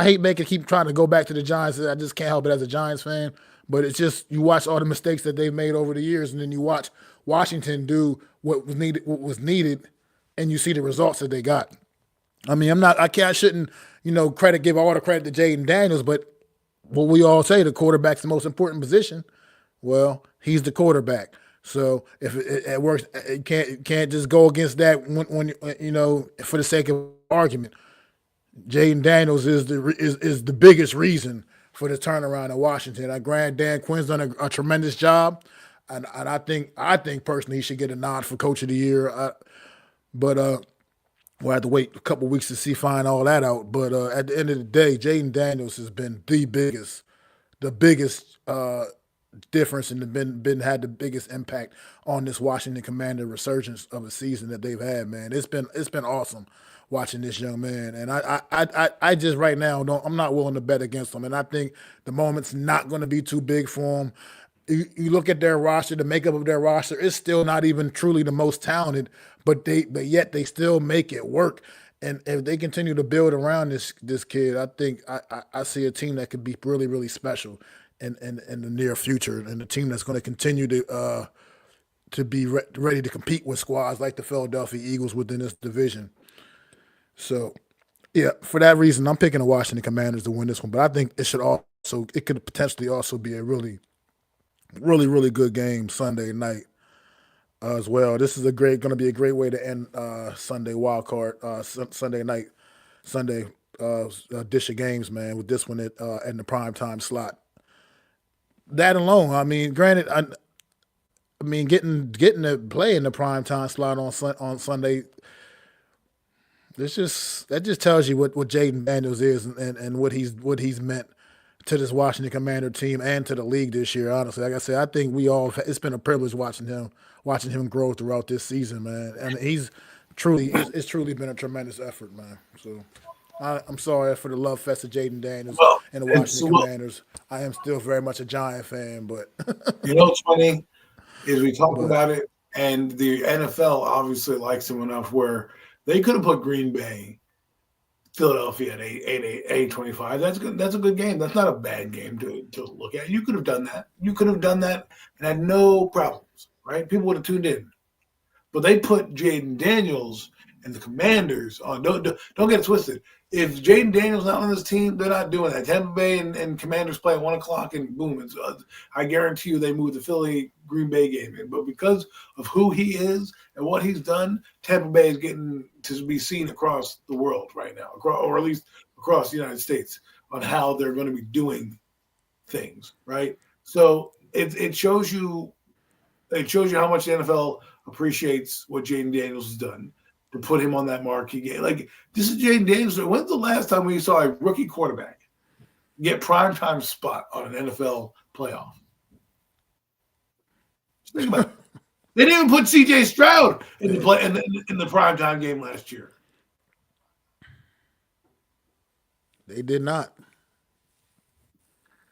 S1: hate keep trying to go back to the Giants. I just can't help it as a Giants fan. But it's just, you watch all the mistakes that they've made over the years, and then you watch Washington do what was needed, and you see the results that they got. I mean, I shouldn't, give all the credit to Jaden Daniels, but what we all say, the quarterback's the most important position. Well, he's the quarterback. So if it works, you can't just go against that when for the sake of argument. Jaden Daniels is the biggest reason for the turnaround in Washington. I grant Dan Quinn's done a tremendous job, and I think personally he should get a nod for Coach of the Year. But we'll have to wait a couple weeks to find all that out. But at the end of the day, Jaden Daniels has been the biggest difference and had the biggest impact on this Washington Commander resurgence of a season that they've had. Man, it's been awesome watching this young man. And I just right now I'm not willing to bet against him. And I think the moment's not going to be too big for him. You look at their roster, the makeup of their roster is still not even truly the most talented, but yet they still make it work. And if they continue to build around this kid, I think I see a team that could be really, really special in the near future, and a team that's going to continue to be ready to compete with squads like the Philadelphia Eagles within this division. So, yeah, for that reason, I'm picking the Washington Commanders to win this one. But I think it could potentially also be a really, really, really good game Sunday night as well. This is going to be a great way to end Sunday Wildcard, Sunday night, Sunday dish of games, man. With this one in the prime time slot. That alone, I mean, granted, I mean, getting to play in the prime time slot on Sunday. That just tells you what Jaden Daniels is and what he's meant to this Washington Commander team and to the league this year. Honestly, like I said, I think it's been a privilege watching him grow throughout this season, man. And it's truly been a tremendous effort, man. So I'm sorry for the love fest of Jaden Daniels and the Washington Commanders. I am still very much a Giant fan, but
S2: what's funny is we talked about it, and the NFL obviously likes him enough where they could have put Green Bay, Philadelphia at 825. That's good. That's a good game. That's not a bad game to look at. You could have done that. You could have done that and had no problems, right? People would have tuned in. But they put Jaden Daniels and the Commanders on. Don't get it twisted. If Jaden Daniels not on this team, they're not doing that. Tampa Bay and Commanders play at 1 o'clock, and boom, I guarantee you they move the Philly-Green Bay game in. But because of who he is and what he's done, Tampa Bay is getting to be seen across the world right now, or at least across the United States, on how they're going to be doing things, right? So it shows you how much the NFL appreciates what Jaden Daniels has done to put him on that marquee game. Like, this is Jaden Daniels. When's the last time we saw a rookie quarterback get primetime spot on an NFL playoff? Just think about it. They didn't even put C.J. Stroud in the primetime game last year.
S1: They did not.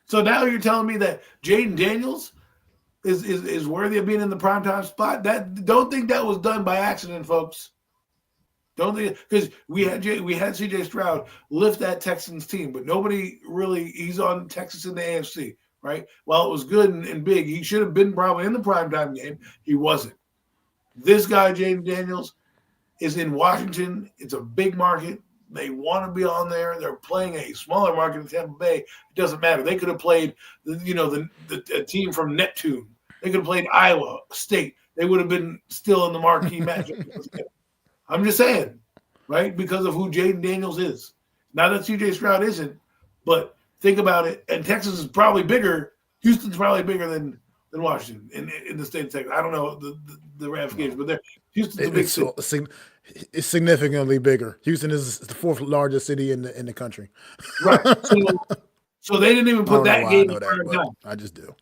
S2: So now you're telling me that Jaden Daniels is worthy of being in the primetime spot? Don't think that was done by accident, folks. Don't think, because we had C.J. Stroud lift that Texans team, but nobody really. He's on Texas in the AFC, right? While it was good and big, he should have been probably in the primetime game. He wasn't. This guy, Jaden Daniels, is in Washington. It's a big market. They want to be on there. They're playing a smaller market in Tampa Bay. It doesn't matter. They could have played, the team from Neptune. They could have played Iowa State. They would have been still in the marquee matchup. I'm just saying, right? Because of who Jaden Daniels is. Not that C.J. Stroud isn't, but think about it. And Texas is probably bigger. Houston's probably bigger than Washington in the state of Texas. I don't know the ramifications, but Houston's a big city.
S1: It's significantly bigger. Houston is the 4th largest city in the country.
S2: Right. So they didn't even put that game in prime time.
S1: I just do.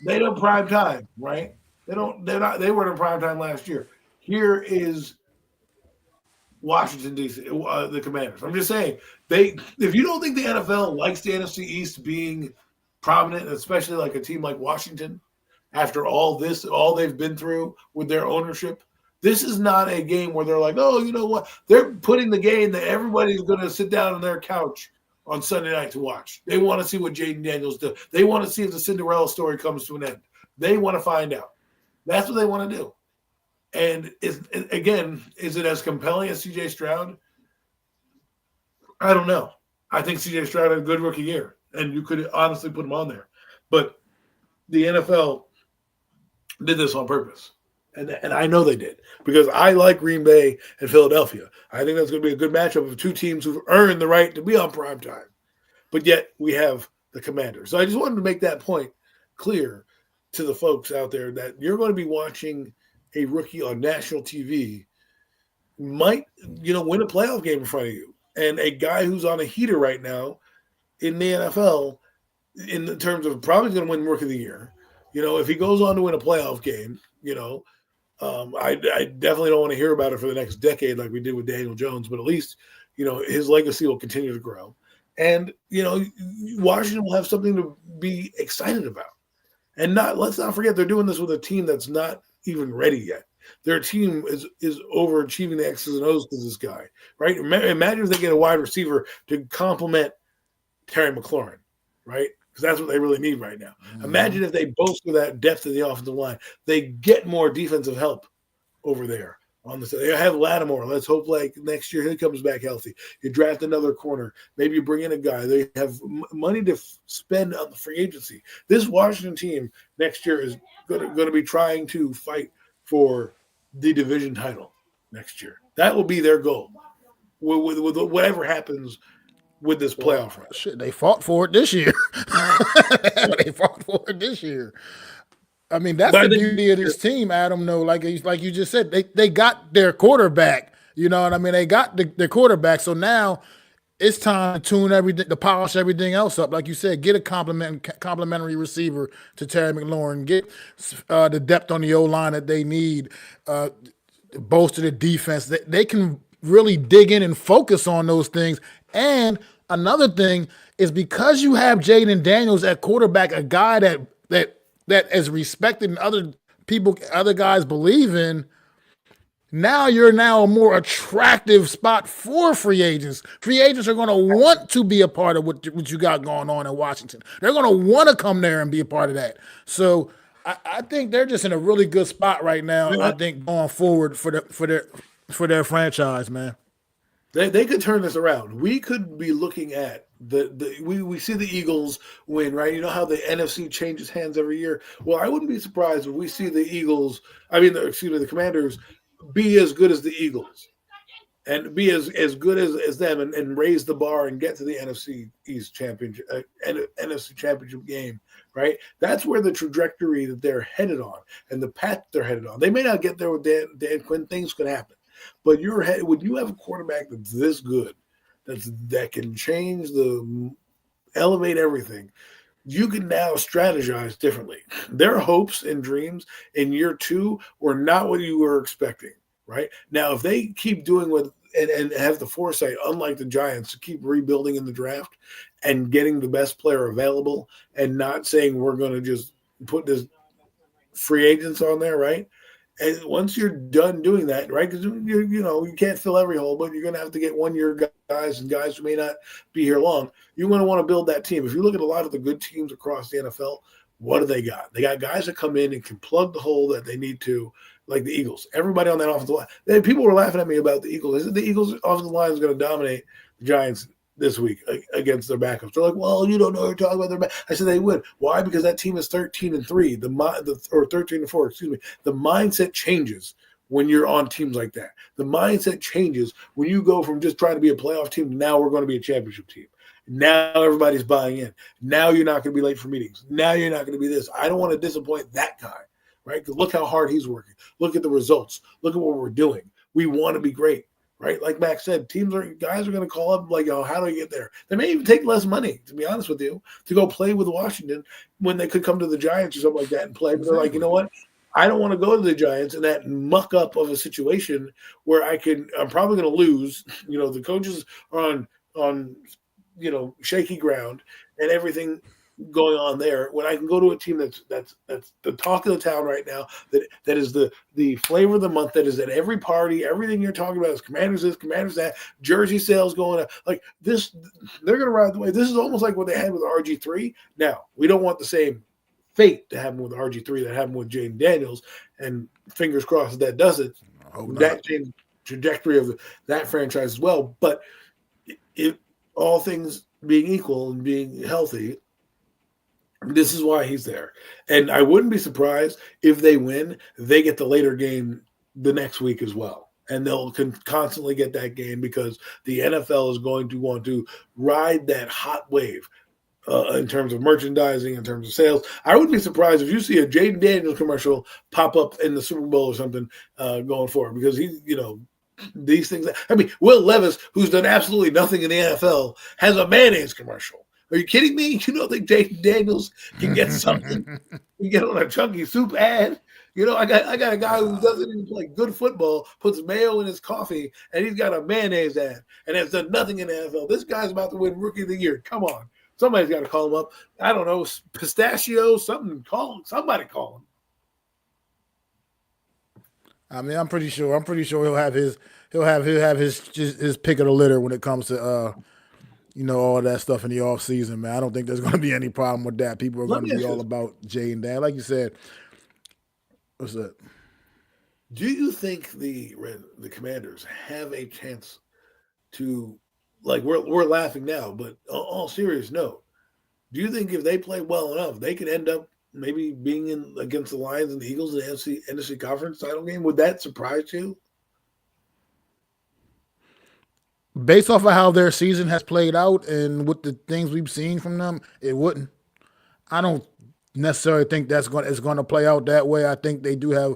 S2: They don't prime time, right? They weren't in prime time last year. Here is Washington, D.C., the Commanders. I'm just saying, if you don't think the NFL likes the NFC East being prominent, especially like a team like Washington, after all they've been through with their ownership, this is not a game where they're like, oh, you know what? They're putting the game that everybody's going to sit down on their couch on Sunday night to watch. They want to see what Jaden Daniels does. They want to see if the Cinderella story comes to an end. They want to find out. That's what they want to do. And is it as compelling as C.J. Stroud? I don't know. I think C.J. Stroud had a good rookie year, and you could honestly put him on there. But the NFL did this on purpose, and I know they did, because I like Green Bay and Philadelphia. I think that's going to be a good matchup of two teams who've earned the right to be on primetime. But yet we have the Commanders. So I just wanted to make that point clear to the folks out there that you're going to be watching a rookie on national TV might, win a playoff game in front of you. And a guy who's on a heater right now in the NFL, in terms of probably going to win Rookie of the Year, if he goes on to win a playoff game, I definitely don't want to hear about it for the next decade like we did with Daniel Jones, but at least, his legacy will continue to grow. And, Washington will have something to be excited about. And let's not forget they're doing this with a team that's not even ready yet. Their team is overachieving the X's and O's to this guy, right? Imagine if they get a wide receiver to complement Terry McLaurin, right? Because that's what they really need right now. Mm-hmm. Imagine if they bolster that depth of the offensive line. They get more defensive help over there. They have Lattimore. Let's hope like next year he comes back healthy. You draft another corner. Maybe you bring in a guy. They have money to spend on the free agency. This Washington team next year is going to be trying to fight for the division title next year. That will be their goal. With whatever happens with this playoff run.
S1: Shit, they fought for it this year. They fought for it this year. I mean, that's the beauty of this team, Adam. No, like you just said, they got their quarterback. You know what I mean? They got their quarterback. So now it's time to tune everything, to polish everything else up. Like you said, get a complimentary receiver to Terry McLaurin. Get the depth on the O-line that they need. Bolster the defense. They can really dig in and focus on those things. And another thing is because you have Jaden Daniels at quarterback, a guy that is respected and other guys believe in, now you're a more attractive spot for free agents. Free agents are going to want to be a part of what you got going on in Washington. They're going to want to come there and be a part of that. So I think they're just in a really good spot right now. Yeah. I think going forward for their franchise, man.
S2: They could turn this around. We could be looking at we see the Eagles win, right? You know how the NFC changes hands every year? Well, I wouldn't be surprised if we see the Commanders be as good as the Eagles and be as good as them and raise the bar and get to the NFC East championship NFC championship game, right? That's where the trajectory that they're headed on and the path they're headed on. They may not get there with Dan Quinn. Things could happen. But when you have a quarterback that's this good, that can elevate everything, you can now strategize differently. Their hopes and dreams in year 2 were not what you were expecting, right? Now, if they keep doing and have the foresight, unlike the Giants, to keep rebuilding in the draft and getting the best player available and not saying we're going to just put this free agents on there, right? And once you're done doing that, right, because you can't fill every hole, but you're going to have to get 1-year guys and guys who may not be here long. You're going to want to build that team. If you look at a lot of the good teams across the NFL, what do they got? They got guys that come in and can plug the hole that they need to, like the Eagles. Everybody on that offensive line. People were laughing at me about the Eagles. I said the Eagles offensive line is going to dominate the Giants this week against their backups. They're like, well, you don't know what you're talking about their back. I said they would. Why? Because that team is 13-3, or 13-4, excuse me. The mindset changes when you're on teams like that. The mindset changes when you go from just trying to be a playoff team to now we're going to be a championship team. Now everybody's buying in. Now you're not going to be late for meetings. Now you're not going to be this. I don't want to disappoint that guy, right? Because look how hard he's working. Look at the results. Look at what we're doing. We want to be great. Right, like Max said, guys are going to call up like, how do I get there? They may even take less money, to be honest with you, to go play with Washington when they could come to the Giants or something like that and play. But they're like, you know what? I don't want to go to the Giants in that muck up of a situation where I'm probably going to lose. The coaches are on shaky ground and everything going on there, when I can go to a team that's the talk of the town right now, that is the flavor of the month, that is at every party. Everything you're talking about is Commanders this, Commanders that, jersey sales going up. Like this, they're going to ride the wave. This is almost like what they had with RG3. Now, we don't want the same fate to happen with RG3 that happened with Jaden Daniels, and fingers crossed that does it. That changed the trajectory of that franchise as well. But if all things being equal and being healthy, this is why he's there. And I wouldn't be surprised if they win, they get the later game the next week as well. And they'll constantly get that game because the NFL is going to want to ride that hot wave in terms of merchandising, in terms of sales. I wouldn't be surprised if you see a Jaden Daniels commercial pop up in the Super Bowl or something going forward, because these things. Will Levis, who's done absolutely nothing in the NFL, has a mayonnaise commercial. Are you kidding me? You don't think Jaden Daniels can get something? You get on a chunky soup ad? You know, I got a guy who doesn't even play good football, puts mayo in his coffee, and he's got a mayonnaise ad, and has done nothing in the NFL. This guy's about to win Rookie of the Year. Come on, somebody's got to call him up. I don't know, pistachio, something. Somebody call him.
S1: I mean, I'm pretty sure he'll have his pick of the litter when it comes to all that stuff in the off season, man. I don't think there's going to be any problem with that. People are
S2: Let
S1: going
S2: me
S1: to be
S2: ask you
S1: all
S2: this.
S1: about Jay and Dan, like you said. What's that?
S2: Do you think the Commanders have a chance to, like, we're laughing now, but all serious note, do you think if they play well enough, they could end up maybe being in against the Lions and the Eagles in the NFC Conference title game? Would that surprise you?
S1: Based off of how their season has played out and with the things we've seen from them, it wouldn't. I don't necessarily think it's going to play out that way. I think they do have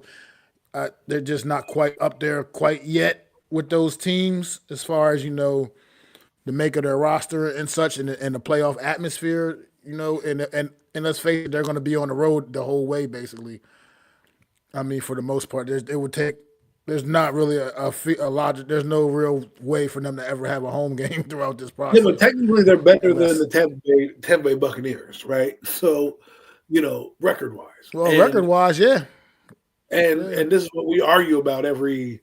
S1: they're just not quite up there quite yet with those teams as far as the make of their roster and such and the playoff atmosphere. And let's face it, they're going to be on the road the whole way basically. I mean, for the most part, it would take. There's not really a logic. There's no real way for them to ever have a home game throughout this
S2: Yeah, but
S1: process,
S2: technically they're better than
S1: unless
S2: the Tampa Bay Buccaneers, right? So, record wise,
S1: record wise, yeah, yeah.
S2: and this is what we argue about every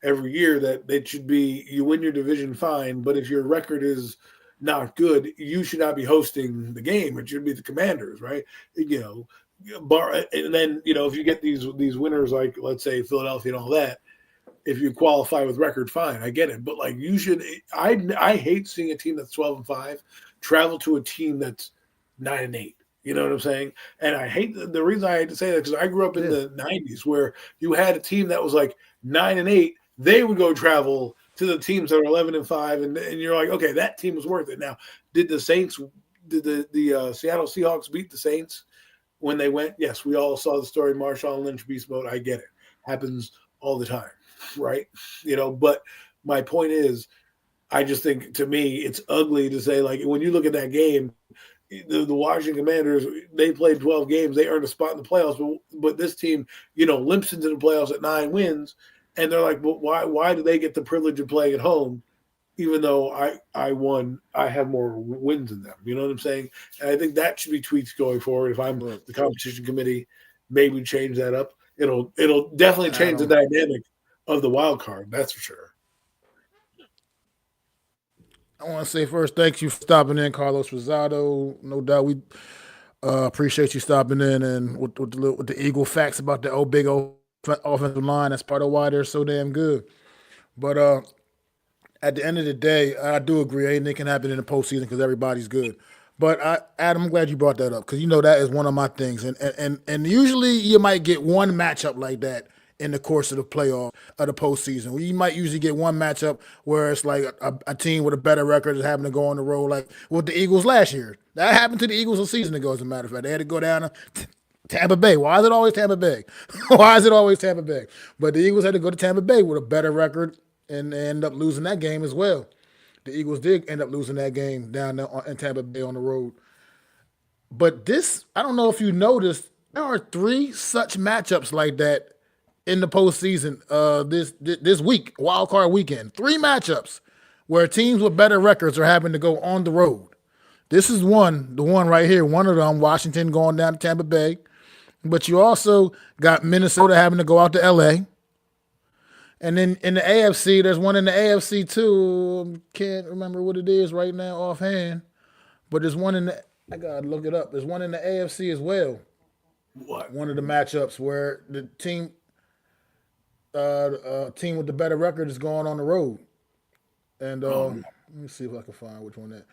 S2: year, that it should be, you win your division fine, but if your record is not good, you should not be hosting the game. It should be the Commanders, right? And then if you get these winners like, let's say, Philadelphia and all that, if you qualify with record, fine, I get it. But like, you should. I hate seeing a team that's 12-5 travel to a team that's 9-8. You know what I'm saying? And I hate the reason I hate to say that, because I grew up in the '90s where you had a team that was like 9-8. They would go travel to the teams that are 11-5, and you're like, okay, that team was worth it. Now, did the Seattle Seahawks beat the Saints when they went? Yes, we all saw the story. Marshawn Lynch beast mode. I get it. Happens all the time, right? But my point is, I just think, to me, it's ugly to say, like, when you look at that game, the Washington Commanders, they played 12 games. They earned a spot in the playoffs. But this team, limps into the playoffs at 9 wins. And they're like, but why do they get the privilege of playing at home, even though I won, I have more wins than them? You know what I'm saying? And I think that should be tweaks going forward. If I'm the competition committee, maybe change that up. It'll definitely change the dynamic of the wild card. That's for sure.
S1: I want to say first, thank you for stopping in, Carlos Rosado. No doubt, we appreciate you stopping in and with the Eagle facts about the big offensive line. That's part of why they're so damn good. But at the end of the day, I do agree. Anything can happen in the postseason because everybody's good. But Adam, I'm glad you brought that up, because that is one of my things. And usually you might get one matchup like that in the course of the playoff of the postseason. You might usually get one matchup where it's like a team with a better record is having to go on the road, like with the Eagles last year. That happened to the Eagles a season ago, as a matter of fact. They had to go down to Tampa Bay. Why is it always Tampa Bay? Why is it always Tampa Bay? But the Eagles had to go to Tampa Bay with a better record, and they end up losing that game as well. The Eagles did end up losing that game down there in Tampa Bay on the road. But I don't know if you noticed, there are 3 such matchups like that in the postseason this week, wild card weekend. 3 matchups where teams with better records are having to go on the road. This is the one right here. One of them, Washington going down to Tampa Bay. But you also got Minnesota having to go out to L.A. And then in the AFC, there's one in the AFC too. Can't remember what it is right now offhand. But there's one I got to look it up. There's one in the AFC as well.
S2: What?
S1: One of the matchups where the team with the better record is going on the road. And let me see if I can find which one that.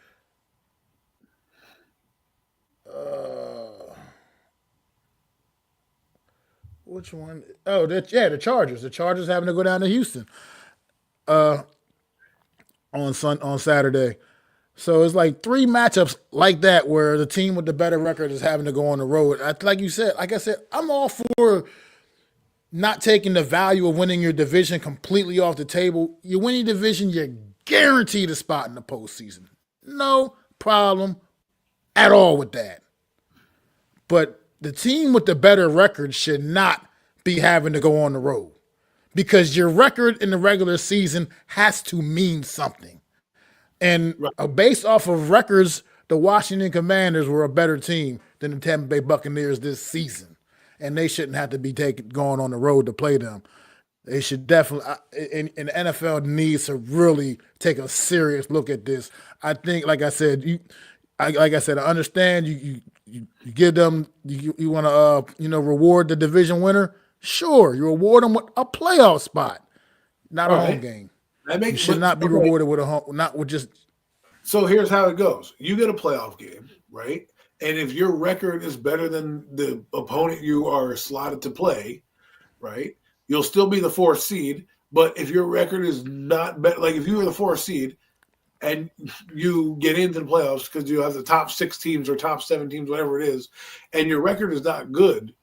S1: Which one? Oh, the Chargers. The Chargers having to go down to Houston on Saturday. So it's like 3 matchups like that where the team with the better record is having to go on the road. Like I said, I'm all for not taking the value of winning your division completely off the table. You win your division, you're guaranteed a spot in the postseason. No problem at all with that. But the team with the better record should not be having to go on the road because your record in the regular season has to mean something. And
S2: Right.
S1: based off of records, the Washington Commanders were a better team than the Tampa Bay Buccaneers this season, and they shouldn't have to be going on the road to play them. They should definitely, and the NFL needs to really take a serious look at this. I think, like I said, I understand you give them, you want to, reward the division winner. Sure, you reward them with a playoff spot, not
S2: All
S1: a home
S2: right.
S1: game.
S2: That
S1: You
S2: makes
S1: should not be
S2: okay.
S1: rewarded with a home, not with just.
S2: So here's how it goes. You get a playoff game, right? And if your record is better than the opponent you are slotted to play, right? You'll still be the fourth seed. But if your record is not better, like if you were the fourth seed and you get into the playoffs because you have the top 6 teams or top 7 teams, whatever it is, and your record is not good,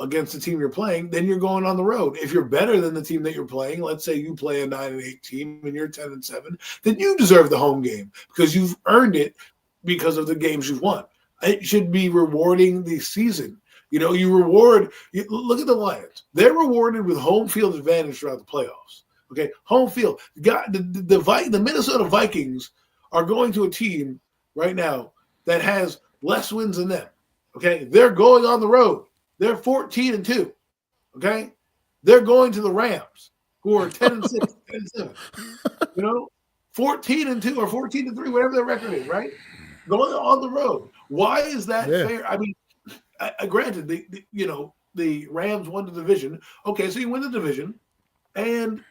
S2: against the team you're playing, then you're going on the road. If you're better than the team that you're playing, let's say you play a 9-8 team and you're 10-7, then you deserve the home game because you've earned it because of the games you've won. It should be rewarding the season. Look at the Lions. They're rewarded with home field advantage throughout the playoffs. Okay, home field. The Minnesota Vikings are going to a team right now that has less wins than them. Okay, they're going on the road. They're 14-2. Okay, they're going to the Rams, who are 10-6, 10-7. 14-2 or 14-3, whatever their record is, right? Going on the road. Why is that fair? I mean, granted, the Rams won the division. Okay, so you win the division, and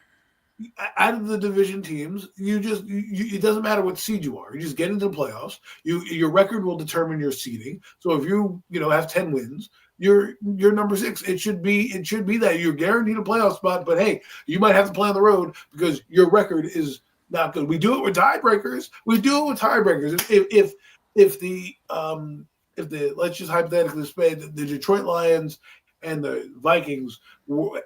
S2: out of the division teams, it doesn't matter what seed you are. You just get into the playoffs. Your record will determine your seeding. So if you have 10 wins, you're number 6. It should be that you're guaranteed a playoff spot. But hey, you might have to play on the road because your record is not good. We do it with tiebreakers. If the let's just hypothetically say the Detroit Lions and the Vikings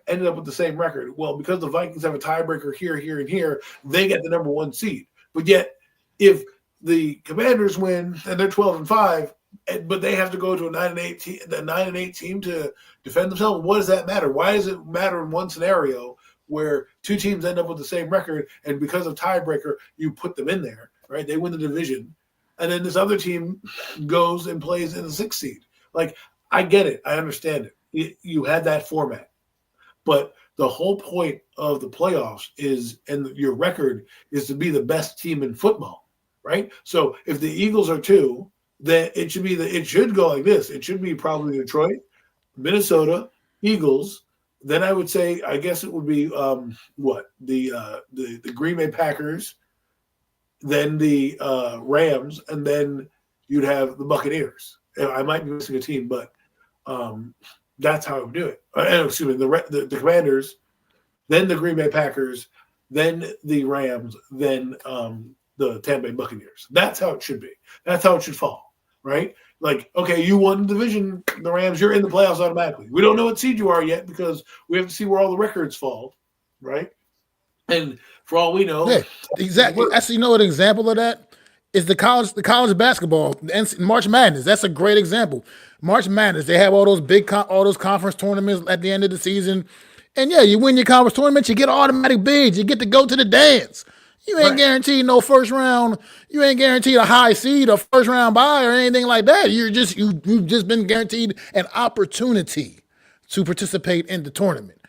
S2: ended up with the same record. Well, because the Vikings have a tiebreaker here, and here, they get the number 1 seed. But yet, if the Commanders win and they're 12-5, but they have to go to a 9-8 team to defend themselves, what does that matter? Why does it matter in one scenario where 2 teams end up with the same record, and because of tiebreaker, you put them in there, right? They win the division, and then this other team goes and plays in the 6th seed. Like, I get it. I understand it. You had that format. But the whole point of the playoffs and your record is to be the best team in football, right? So if the Eagles are 2, then it should go like this. It should be probably Detroit, Minnesota, Eagles. Then I would say, I guess it would be the Green Bay Packers, then the Rams, and then you'd have the Buccaneers. I might be missing a team, but that's how I would do it. Excuse me, the Commanders, then the Green Bay Packers, then the Rams, then the Tampa Bay Buccaneers. That's how it should be. That's how it should fall, right? Like, okay, you won the division, the Rams, you're in the playoffs automatically. We don't know what seed you are yet because we have to see where all the records fall, right? And for all we know,
S1: Yeah, exactly. Actually, an example of that is the college basketball, March Madness. That's a great example. March Madness, they have all those conference tournaments at the end of the season, and yeah, you win your conference tournament, you get automatic bids, you get to go to the dance. You ain't guaranteed no first round. You ain't guaranteed a high seed or first round bye or anything like that. You've just been guaranteed an opportunity to participate in the tournament.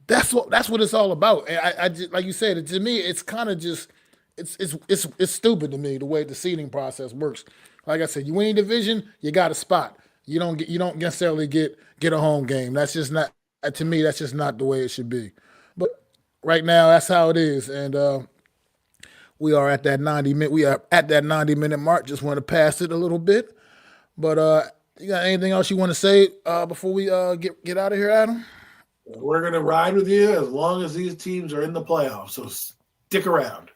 S1: That's what it's all about. And I just, like you said, to me, it's kind of just it's stupid to me the way the seeding process works. Like I said, you win a division, you got a spot. You don't necessarily get a home game. That's just not, to me. That's just not the way it should be. But right now, that's how it is, and we are at that 90-minute mark. Just want to pass it a little bit. But you got anything else you want to say before we get out of here, Adam?
S2: We're going to ride with you as long as these teams are in the playoffs. So stick around.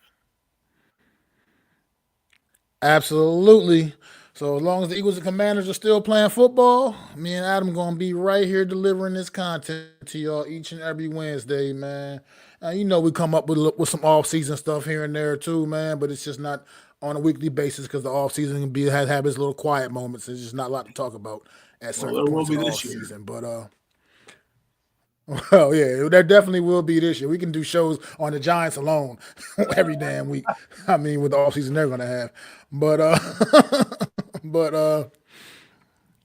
S1: Absolutely. So as long as the Eagles and Commanders are still playing football, me and Adam going to be right here delivering this content to y'all each and every Wednesday, man. We come up with some off-season stuff here and there too, man, but it's just not on a weekly basis because the off-season can have its little quiet moments. There's just not a lot to talk about at certain points in the off-season. But Well, yeah, there definitely will be this year. We can do shows on the Giants alone every damn week. I mean, with the offseason they're gonna have. But but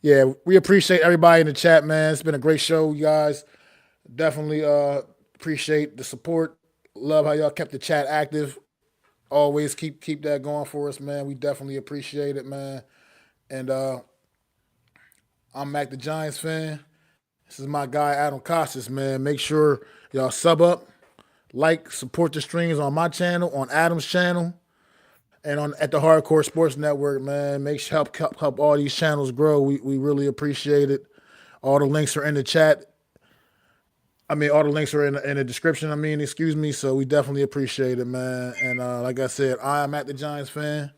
S1: yeah, we appreciate everybody in the chat, man. It's been a great show, you guys. Definitely appreciate the support. Love how y'all kept the chat active. Always keep that going for us, man. We definitely appreciate it, man. And I'm Mac the Giants fan. This is my guy Adam Costas, man. Make sure y'all sub up, like, support the streams on my channel, on Adam's channel, and on at the Hardcore Sports Network, man. Make sure help all these channels grow. We really appreciate it. All the links are in the chat. I mean, all the links are in the description. Excuse me. So we definitely appreciate it, man. And like I said, I am Mac the Giants fan.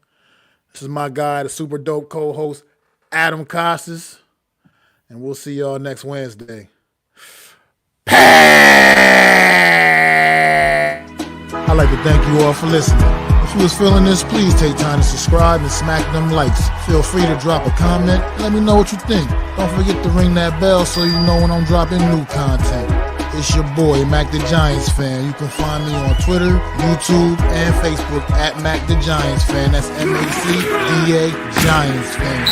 S1: This is my guy, the super dope co-host, Adam Costas. And we'll see y'all next Wednesday. I'd like to thank you all for listening. If you was feeling this, please take time to subscribe and smack them likes. Feel free to drop a comment. Let me know what you think. Don't forget to ring that bell so you know when I'm dropping new content. It's your boy, Mac the Giants fan. You can find me on Twitter, YouTube, and Facebook at Mac the Giants fan. That's MacDa Giants fan.